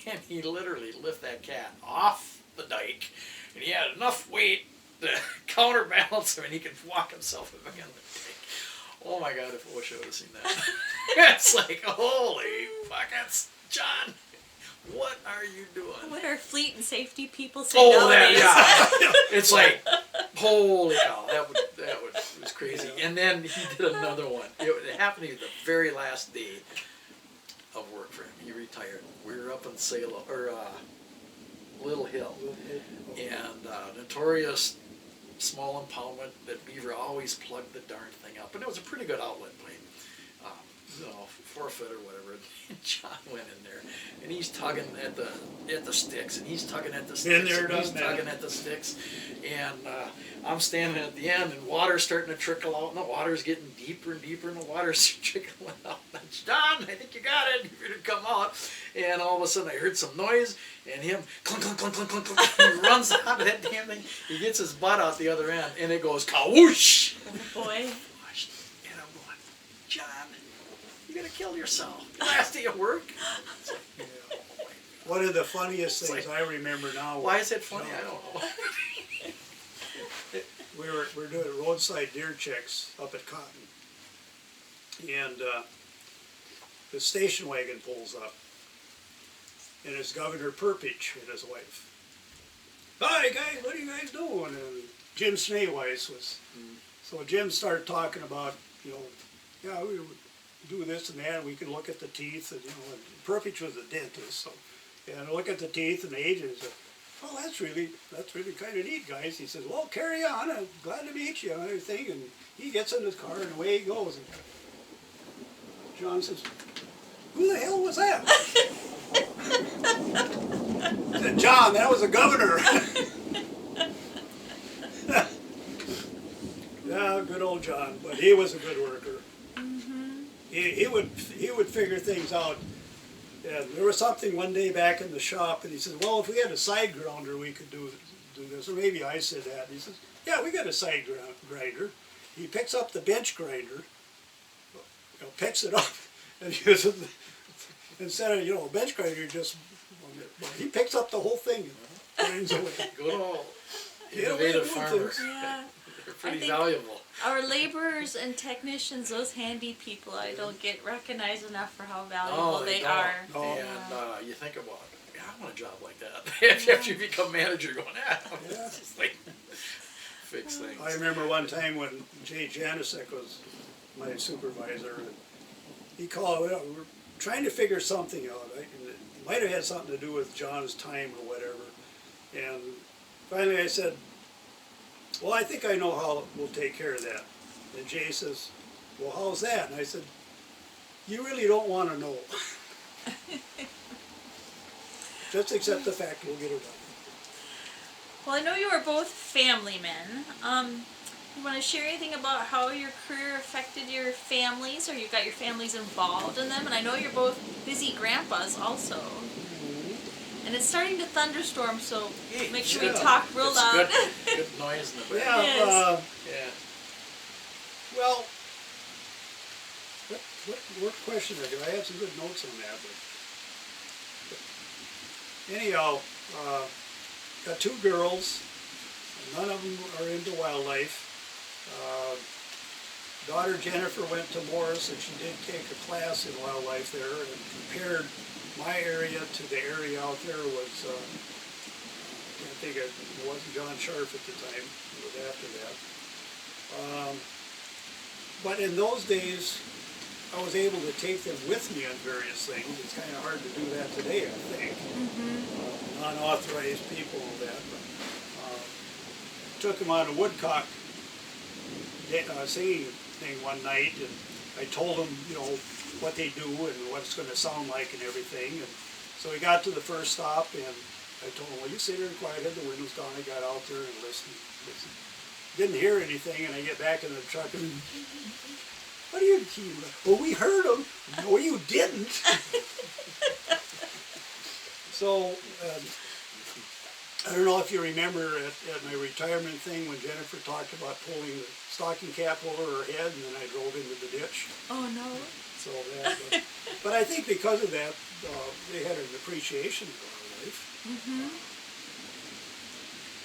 and he literally lifted that cat off the dike, and he had enough weight to counterbalance him, and he could walk himself back on the dike. Oh my God, I wish I would have seen that. It's like, holy buckets, John, what are you doing? What are fleet and safety people say Oh, nowadays? yeah. It's like, holy cow, that was crazy. And then he did another one. It happened to be the very last day of work for him. He retired. We were up in Salem, or Little Hill, and notorious small impoundment that Beaver always plugged the darn thing up, and it was a pretty good outlet plane, 4 foot or whatever. And John went in there, and he's tugging at the sticks, and he's tugging at the sticks, and he's tugging at the sticks, and I'm standing at the end, and water's starting to trickle out, and the water's getting deeper and deeper, and the water's trickling out. And John, I think you got it. You better come out. And all of a sudden, I heard some noise, and him clunk, clunk, clunk, clunk, clunk, clunk. He runs out of that damn thing. He gets his butt out the other end, and it goes COWCH. Oh boy. And I'm going, John, you're gonna kill yourself. Last day of work. It's like, Yeah. One of the funniest It's things like, I remember now. why is it funny? I don't know. We're doing roadside deer checks up at Cotton, and the station wagon pulls up, and it's Governor Perpich and his wife. Hi guys, what are you guys doing? And Jim Snayweiss was. So Jim started talking about, yeah, we would do this and that. And we could look at the teeth, and and Perpich was a dentist, so and look at the teeth and the age, and he said, well, that's really kind of neat, guys. He says, well, carry on. I'm glad to meet you and everything. And he gets in his car and away he goes. And John says, who the hell was that? I said, John, that was the governor. Yeah, good old John, but he was a good worker. Mm-hmm. He would figure things out. And there was something one day back in the shop, and he said, well, if we had a side grounder, we could do this. Or maybe I said that. And he says, yeah, we got a side grinder. He picks up the bench grinder, picks it up, and uses it. Instead of, a bench grinder, he picks up the whole thing and grinds away. Good old Yeah, innovative we do farmer. things. Yeah. They're pretty think- valuable. Our laborers and technicians, those handy people, I don't get recognized enough for how valuable they don't. are. No. And you think about, yeah, I want a job like that. After you become manager, going, this is like, fix things. I remember one time when Jay Janicek was my supervisor, and he called, we were trying to figure something out. And it might have had something to do with John's time or whatever. And finally I said, well, I think I know how we'll take care of that. And Jay says, well, how's that? And I said, you really don't want to know. Just accept the fact we'll get it done. Well, I know you are both family men. You want to share anything about how your career affected your families, or you got your families involved in them? And I know you're both busy grandpas also. And it's starting to thunderstorm, so Hey, make sure yeah. we talk real It's loud. good noise in the back. Yeah, Yes. Yeah. well, what question I do? I had some good notes on that, but anyhow, got 2 girls. None of them are into wildlife. Daughter Jennifer went to Morris, and she did take a class in wildlife there and compared my area to the area out there was, I think it wasn't John Sharp at the time, it was after that. But in those days, I was able to take them with me on various things. It's kind of hard to do that today, I think. Unauthorized people and that. But, took them on a woodcock singing thing one night, and I told them, you know, what they do and what it's going to sound like and everything. And so we got to the first stop, and I told them, well, you sit here and quiet, had the windows down. I got out there and listened. Didn't hear anything, and I get back in the truck and, what are you, well, we heard them. No, you didn't. So, I don't know if you remember at my retirement thing when Jennifer talked about pulling the stocking cap over her head, and then I drove into the ditch. Oh, no. So that, but I think because of that, they had an appreciation for wildlife.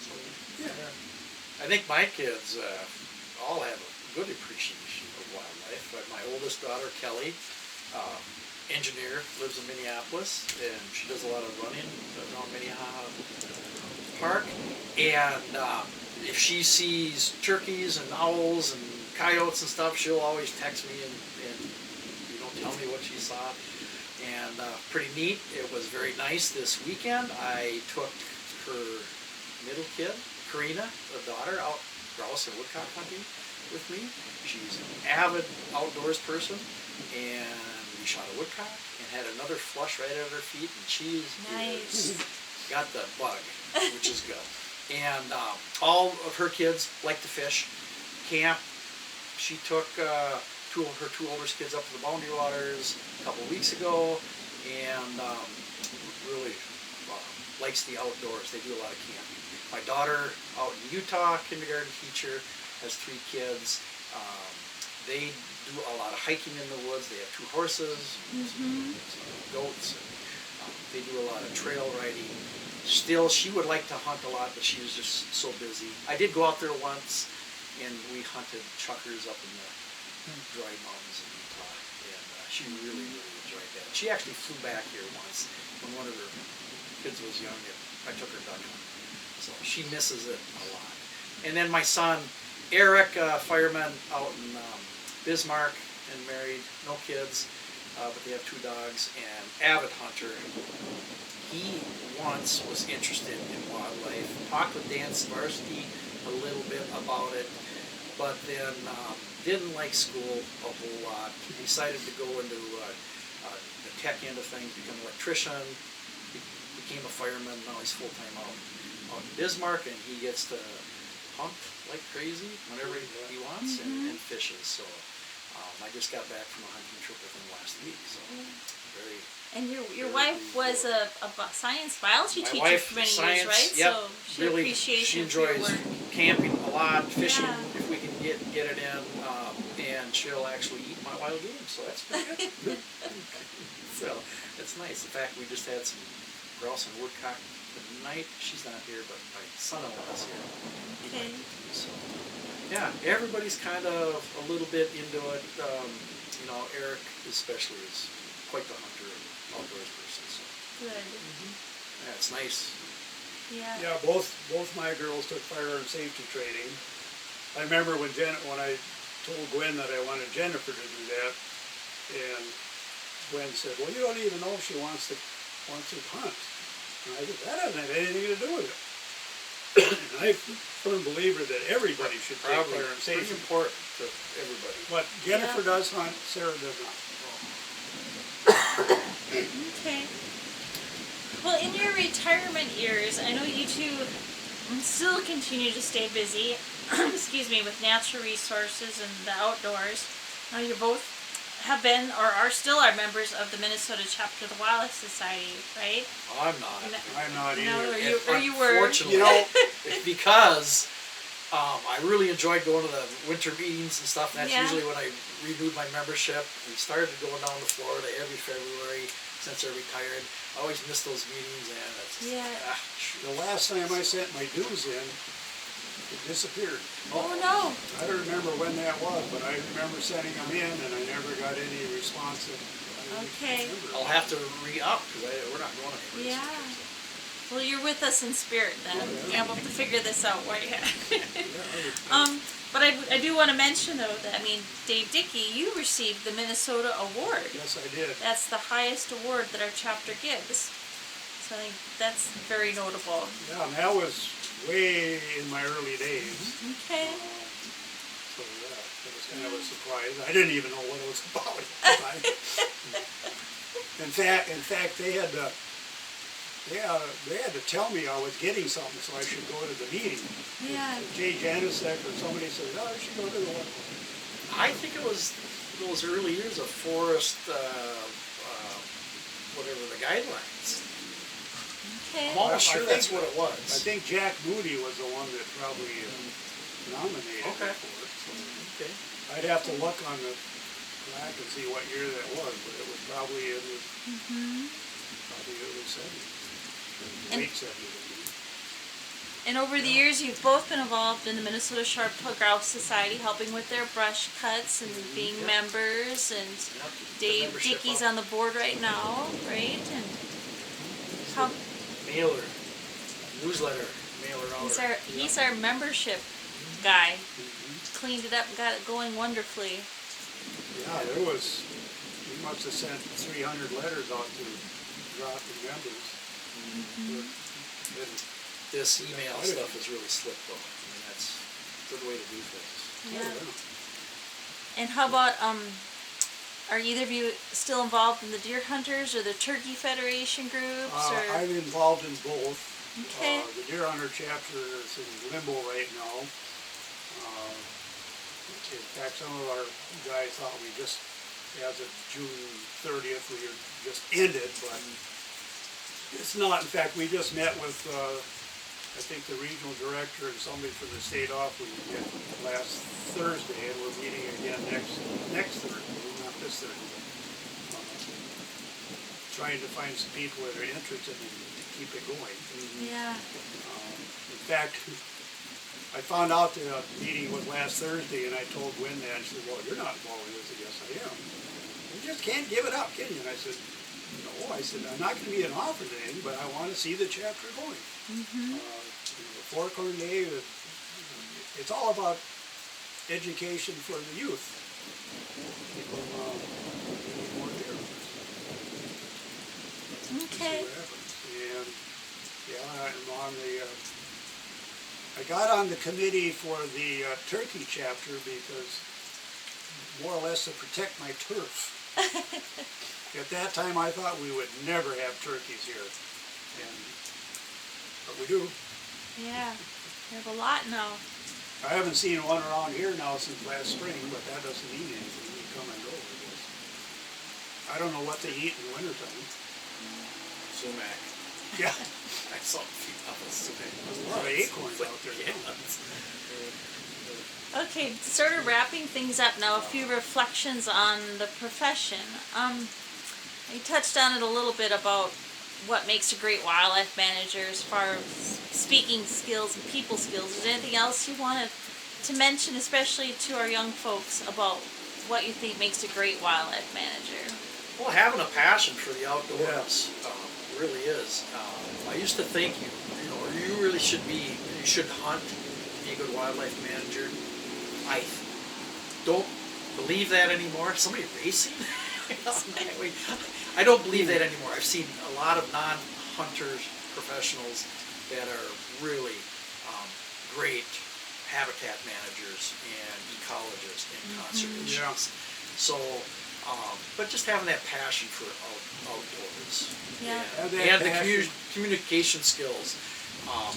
So, yeah. I think my kids all have a good appreciation of wildlife. My oldest daughter, Kelly, engineer, lives in Minneapolis, and she does a lot of running around Minnehaha Park. And if she sees turkeys and owls and coyotes and stuff, she'll always text me and tell me what she saw. And pretty neat. It was very nice this weekend. I took her middle kid, Karina, a daughter, out grouse and woodcock hunting with me. She's an avid outdoors person, and we shot a woodcock and had another flush right at her feet, and she's Nice. got the bug, which is good. And all of her kids like to fish, camp. She took her two oldest kids up to the Boundary Waters a couple of weeks ago, and really likes the outdoors. They do a lot of camping. My daughter out in Utah, kindergarten teacher, has 3 kids. They do a lot of hiking in the woods. They have 2 horses, some goats. And, they do a lot of trail riding. Still, she would like to hunt a lot, but she was just so busy. I did go out there once, and we hunted chukars up in the dry mountains in Utah, and she really, really enjoyed that. She actually flew back here once when one of her kids was young, and I took her duck hunting. So she misses it a lot. And then my son, Eric, fireman out in Bismarck, and married, no kids, but they have 2 dogs, and avid hunter. He once was interested in wildlife, talked with Dan Sparsky a little bit about it, but then didn't like school a whole lot. He decided to go into the tech end of things, become an electrician, became a fireman. Now he's full-time out in Bismarck, and he gets to hunt like crazy whenever he wants and fishes. So I just got back from a hunting trip with him last week. So very. And your wife was a science biology teacher wife, for many science, years, right? Yep, So she really, appreciates she your enjoys work. camping a lot, fishing Yeah. if we can get it in, and she'll actually eat my wild game. So that's pretty good. So it's nice. In fact, we just had some grouse and woodcock tonight. She's not here, but my son-in-law is here. Okay. So yeah, everybody's kind of a little bit into it. Eric especially is quite the hunter and outdoors person. So Good. yeah, it's nice. Yeah. Yeah, both my girls took firearm safety training. I remember when I told Gwen that I wanted Jennifer to do that, and Gwen said, "Well, you don't even know if she wants to hunt." And I said, "That doesn't have anything to do with it." And I'm a firm believer that everybody should take Probably firearm pretty safety. important to everybody. But Jennifer does hunt, Sarah does not. Okay. Well, in your retirement years, I know you two still continue to stay busy, excuse me, with natural resources and the outdoors. Now you both have been or are still members of the Minnesota chapter of the Wildlife Society, right? I'm not. I'm not No, either. or you were. Unfortunately, it's because I really enjoyed going to the winter meetings and stuff. And that's usually when I renewed my membership. We started going down to Florida every February since I retired. I always miss those meetings, and it's just, The last time I sent my dues in, it disappeared. Oh no. I don't remember when that was, but I remember sending them in, and I never got any response. I Okay. I'll have to re-up, because we're not going anywhere. Yeah. Well, you're with us in spirit then. Yeah. Able to figure this out while you Yeah, But I do want to mention though that, I mean, Dave Dickey, you received the Minnesota Award. yes, I did. That's the highest award that our chapter gives. So I think that's very notable. Yeah, and that was way in my early days. Okay. So yeah, that was kind of a surprise. I didn't even know what it was about at the time. In fact, they had to tell me I was getting something, so I should go to the meeting. Yeah. Jay Janisek or somebody said, "Oh, you should go to the one." I think it was those early years of forest, whatever the guidelines. Okay. I'm almost sure I that's think- what it was. I think Jack Moody was the one that probably nominated me Okay. for it. So Okay. I'd have to look on the plaque and see what year that was, but it was probably in the probably early 70s, And- late 70s. And over the years, you've both been involved in the Minnesota Sharp-tailed Grouse Society, helping with their brush cuts and being members. And Yep. Dave Membership Dickey's up. on the board right now, right? And how Mailer, newsletter, mailer out. he's our membership guy. Cleaned it up and got it going wonderfully. Yeah, there was, we must have sent 300 letters out to drafting members. Then- This email stuff is really slick though. I mean, that's a good way to do things. Yeah. oh, And how about are either of you still involved in the Deer Hunters or the Turkey Federation groups? Or I'm involved in both. Okay. The Deer Hunter chapter is in limbo right now. In fact, some of our guys thought we just, as of June 30th, we had just ended, but it's not. In fact, we just met with, I think, the regional director and somebody from the state office last Thursday, and we're meeting again next Thursday, not this Thursday. Trying to find some people that are interested in keep it going. yeah. In fact, I found out the meeting was last Thursday, and I told Wynn that. She said, "Well, you're not involved in this." I said, "Yes, I am." "You just can't give it up, can you?" And I said, "No." I said, "I'm not going to be an offer to him, but I want to see the chapter going." The Forkhorn Day, it's all about education for the youth. People need more deer hunters. Okay. See what happens. And yeah, I'm on the. I got on the committee for the turkey chapter because more or less to protect my turf. At that time, I thought we would never have turkeys here, but we do. Yeah. We have a lot now. I haven't seen one around here now since last spring, but that doesn't mean anything. They come and go, I guess. I don't know what they eat in the wintertime. Sumac. Yeah, I saw a few of those today. there's a lot of acorns out there. Okay, sort of wrapping things up now, a few reflections on the profession. You touched on it a little bit about what makes a great wildlife manager as far as speaking skills and people skills. Is there anything else you wanted to mention, especially to our young folks, about what you think makes a great wildlife manager? Well, having a passion for the outdoors really is. I used to think you really should hunt, be a good wildlife manager. I don't believe that anymore. Somebody racing? I don't believe that anymore. I've seen a lot of non-hunters, professionals that are really great habitat managers and ecologists and conservationists. So, but just having that passion for outdoors. Yeah. And the communication skills.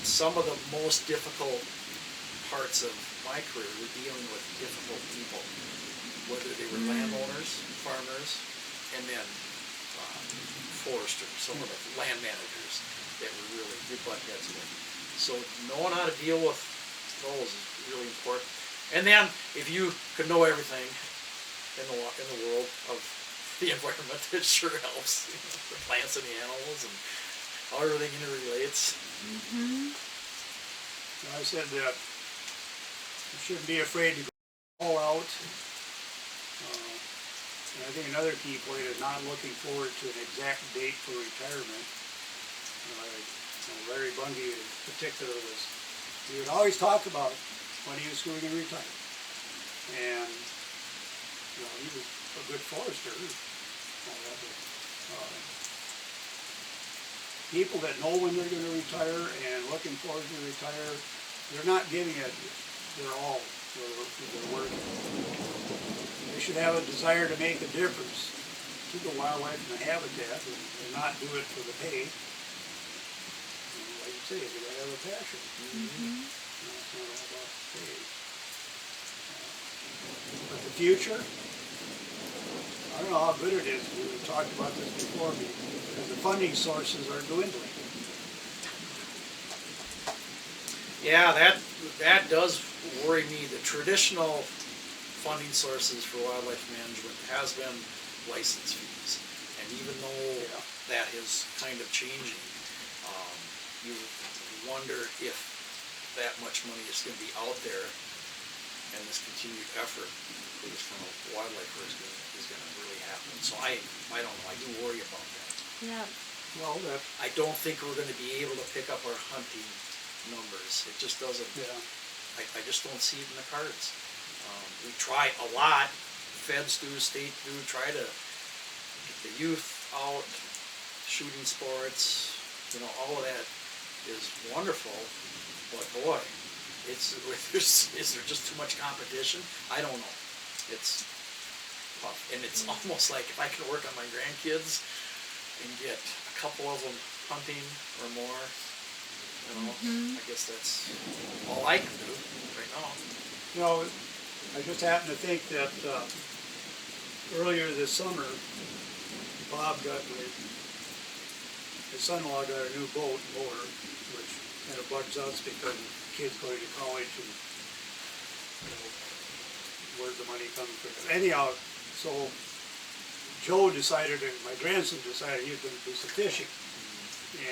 Some of the most difficult parts of my career were dealing with difficult people, whether they were landowners, farmers, and then foresters, some of the land managers that were really good butt heads with. So knowing how to deal with those is really important. And then if you could know everything in the world of the environment, it sure helps. The plants and the animals and how everything interrelates. I said that you shouldn't be afraid to go all out. And I think another key point is not looking forward to an exact date for retirement. Larry Bundy in particular he would always talk about when he was going to retire. And, he was a good forester. People that know when they're going to retire and looking forward to retire, they're not giving it their all for their work. They should have a desire to make a difference to the wildlife and the habitat and not do it for the pay. Like you say, you gotta have a passion. Mm-hmm. It's not all about pay. But the future, I don't know how good it is. We talked about this before, because the funding sources are dwindling. Yeah, that does worry me. The traditional funding sources for wildlife management has been license fees. And even though that is kind of changing, you wonder if that much money is going to be out there and this continued effort for this kind of wildlife is going to really happen. So I don't know. I do worry about that. Yeah. Well, I don't think we're going to be able to pick up our hunting numbers. It just doesn't. yeah. I just don't see it in the cards. We try a lot. Feds do, state do, try to get the youth out, shooting sports. All of that is wonderful. But boy, is there just too much competition? I don't know. It's tough, and it's almost like if I can work on my grandkids and get a couple of them hunting or more, I guess that's all I can do right now. I just happened to think that earlier this summer, Bob his son-in-law got a new mower, which kind of bugs us because kids going to college and where's the money coming from? Anyhow, so Joe decided, and my grandson decided he was going to do some fishing.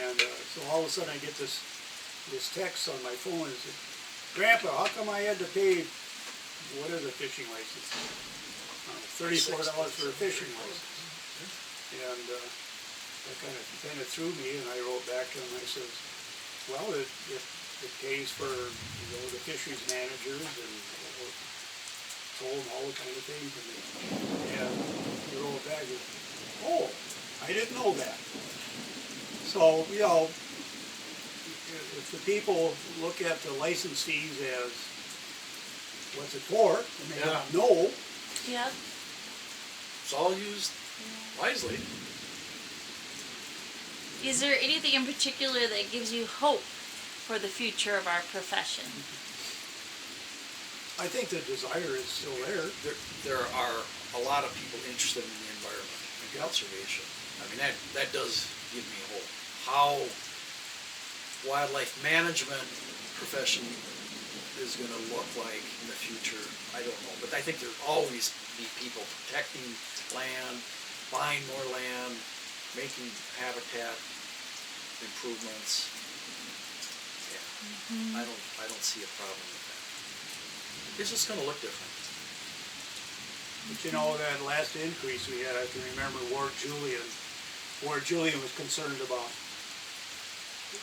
And so all of a sudden I get this text on my phone and said, "Grandpa, how come I had to pay, what is a fishing license? $34 for a fishing license." And that kind of threw me, and I wrote back to him. I says, "Well, it pays for the fisheries managers and toll and all the kind of things." And he wrote back, "Oh, I didn't know that." So if the people look at the license fees as what's it for, and they don't know. Yep. It's all used wisely. Is there anything in particular that gives you hope for the future of our profession? I think the desire is still there. There are a lot of people interested in the environment and conservation. I mean, that does give me hope. How wildlife management profession is going to look like in the future, I don't know. But I think there'll always be people protecting land, buying more land, making habitat improvements. Yeah, I don't see a problem with that. It's just going to look different. But that last increase we had, I can remember Ward Julian was concerned about,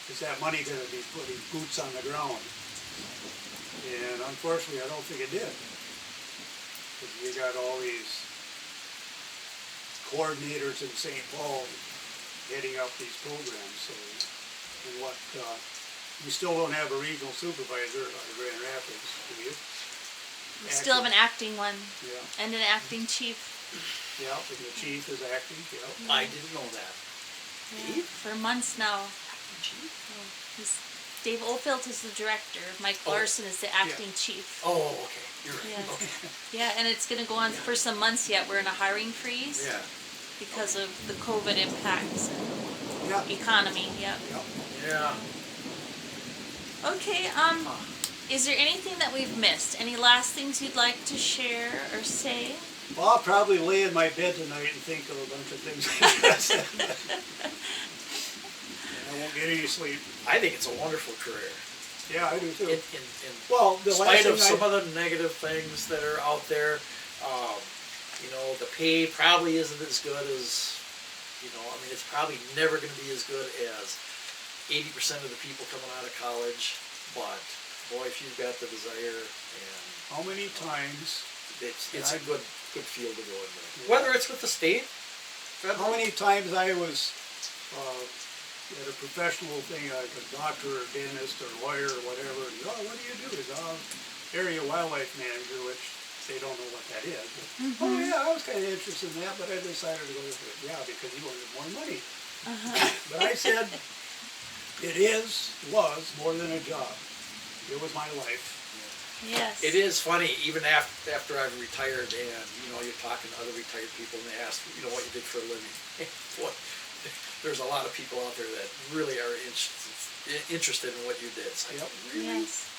is that money going to be putting boots on the ground? And unfortunately, I don't think it did. Because you got all these coordinators in St. Paul heading up these programs. So, you still don't have a regional supervisor out of Grand Rapids, do you? We still have an acting one. Yeah. And an acting chief. Yeah, and the chief is acting. Yeah. I didn't know that. Yeah, for months now. Acting chief? Dave Oldfield is the director. Mike Larson is the acting chief. Oh, okay. You're right. Yeah. Okay. Yeah, and it's going to go on for some months yet. We're in a hiring freeze. Yeah. Because of the COVID impacts and Yeah. economy. Yep. Yeah. Okay. Is there anything that we've missed? Any last things you'd like to share or say? Well, I'll probably lay in my bed tonight and think of a bunch of things. I won't get any sleep. I think it's a wonderful career. Yeah, I do too. In Well, the spite last of some of the negative things that are out there, You know, the pay probably isn't as good as, you know, I mean, it's probably never gonna be as good as 80% of the people coming out of college, but boy, if you've got the desire and How many times, it's a good field to go into. Whether it's with the state, how federal, many times I was, at a professional thing, like a doctor or dentist or lawyer or whatever, and, oh, what do you do? Is area wildlife manager, which they don't know what that is. But, oh yeah, I was kind of interested in that, but I decided to go with it. Yeah, because he wanted more money. But I said, was more than a job. It was my life. Yes. it is funny, even after I've retired and, you know, you're talking to other retired people and they ask, you know, what you did for a living. Boy, there's a lot of people out there that really are interested in what you did. It's like, really? Yes.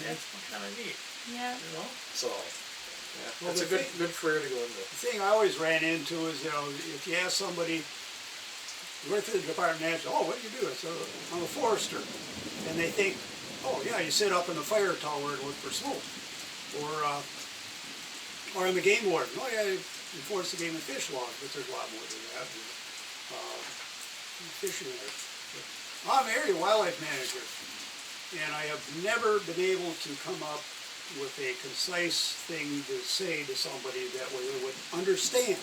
That's kind of neat, Yeah. you know? So, yeah, Well, that's a the good career to go into. The thing I always ran into is, you know, if you ask somebody, work for the department manager, oh, what do you do? I said, I'm a forester. And they think, oh yeah, you sit up in the fire tower and look for smoke. Or I'm a game warden. Oh yeah, you enforce the game and fish laws, but there's a lot more than that. Fishing there. I'm area wildlife manager, and I have never been able to come up with a concise thing to say to somebody that way they would understand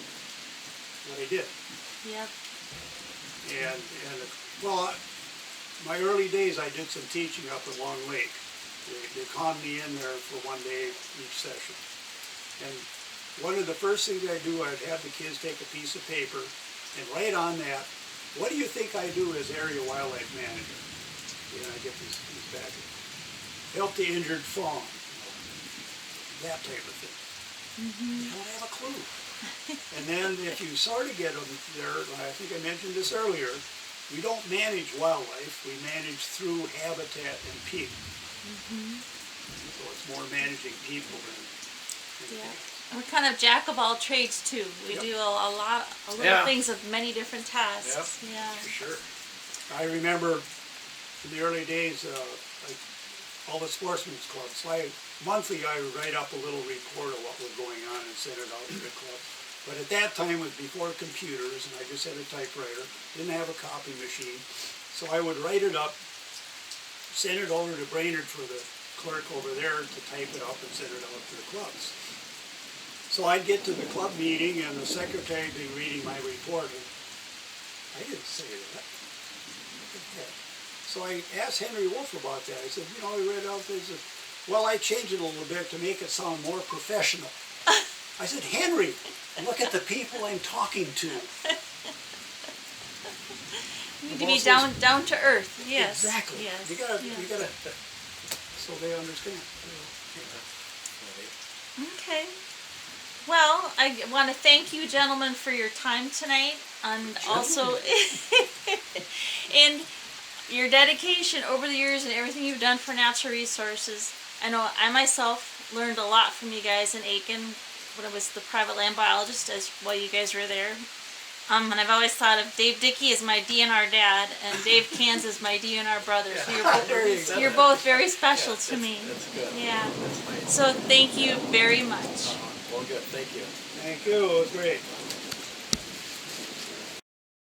what I did. Yep. And well, my early days, I did some teaching up at Long Lake. They conned me in there for one day each session. And one of the first things I do, I'd have the kids take a piece of paper and write on that, what do you think I do as area wildlife manager? And I get these back. Help the injured fawn. That type of thing. You don't have a clue. And then if you sort of get them there, I think I mentioned this earlier, we don't manage wildlife, we manage through habitat and people. So it's more managing people than Yeah. We're kind of jack of all trades too. We Yep. do a little things of many different tasks. Yep. Yeah. For sure. I remember in the early days, all the sportsmen's clubs, so monthly I would write up a little report of what was going on and send it out to the club. But at that time it was before computers, and I just had a typewriter, didn't have a copy machine. So I would write it up, send it over to Brainerd for the clerk over there to type it up and send it out to the clubs. So I'd get to the club meeting and the secretary would be reading my report, and I didn't say that. Look at that. So I asked Henry Wolf about that. I said, you know, I read out this. Well, I changed it a little bit to make it sound more professional. I said, Henry, look at the people I'm talking to. You need to be down to earth. Yes. Exactly. Yes. You gotta, so they understand. Okay. Well, I want to thank you, gentlemen, for your time tonight, and also in your dedication over the years and everything you've done for natural resources. I know I myself learned a lot from you guys in Aitkin when I was the private land biologist while you guys were there. And I've always thought of Dave Dickey as my DNR dad and Dave Kanz as my DNR brother. So you're both very special to me. That's good. Yeah. That's nice. So thank you very much. Well, good. Thank you. Thank you, it was great.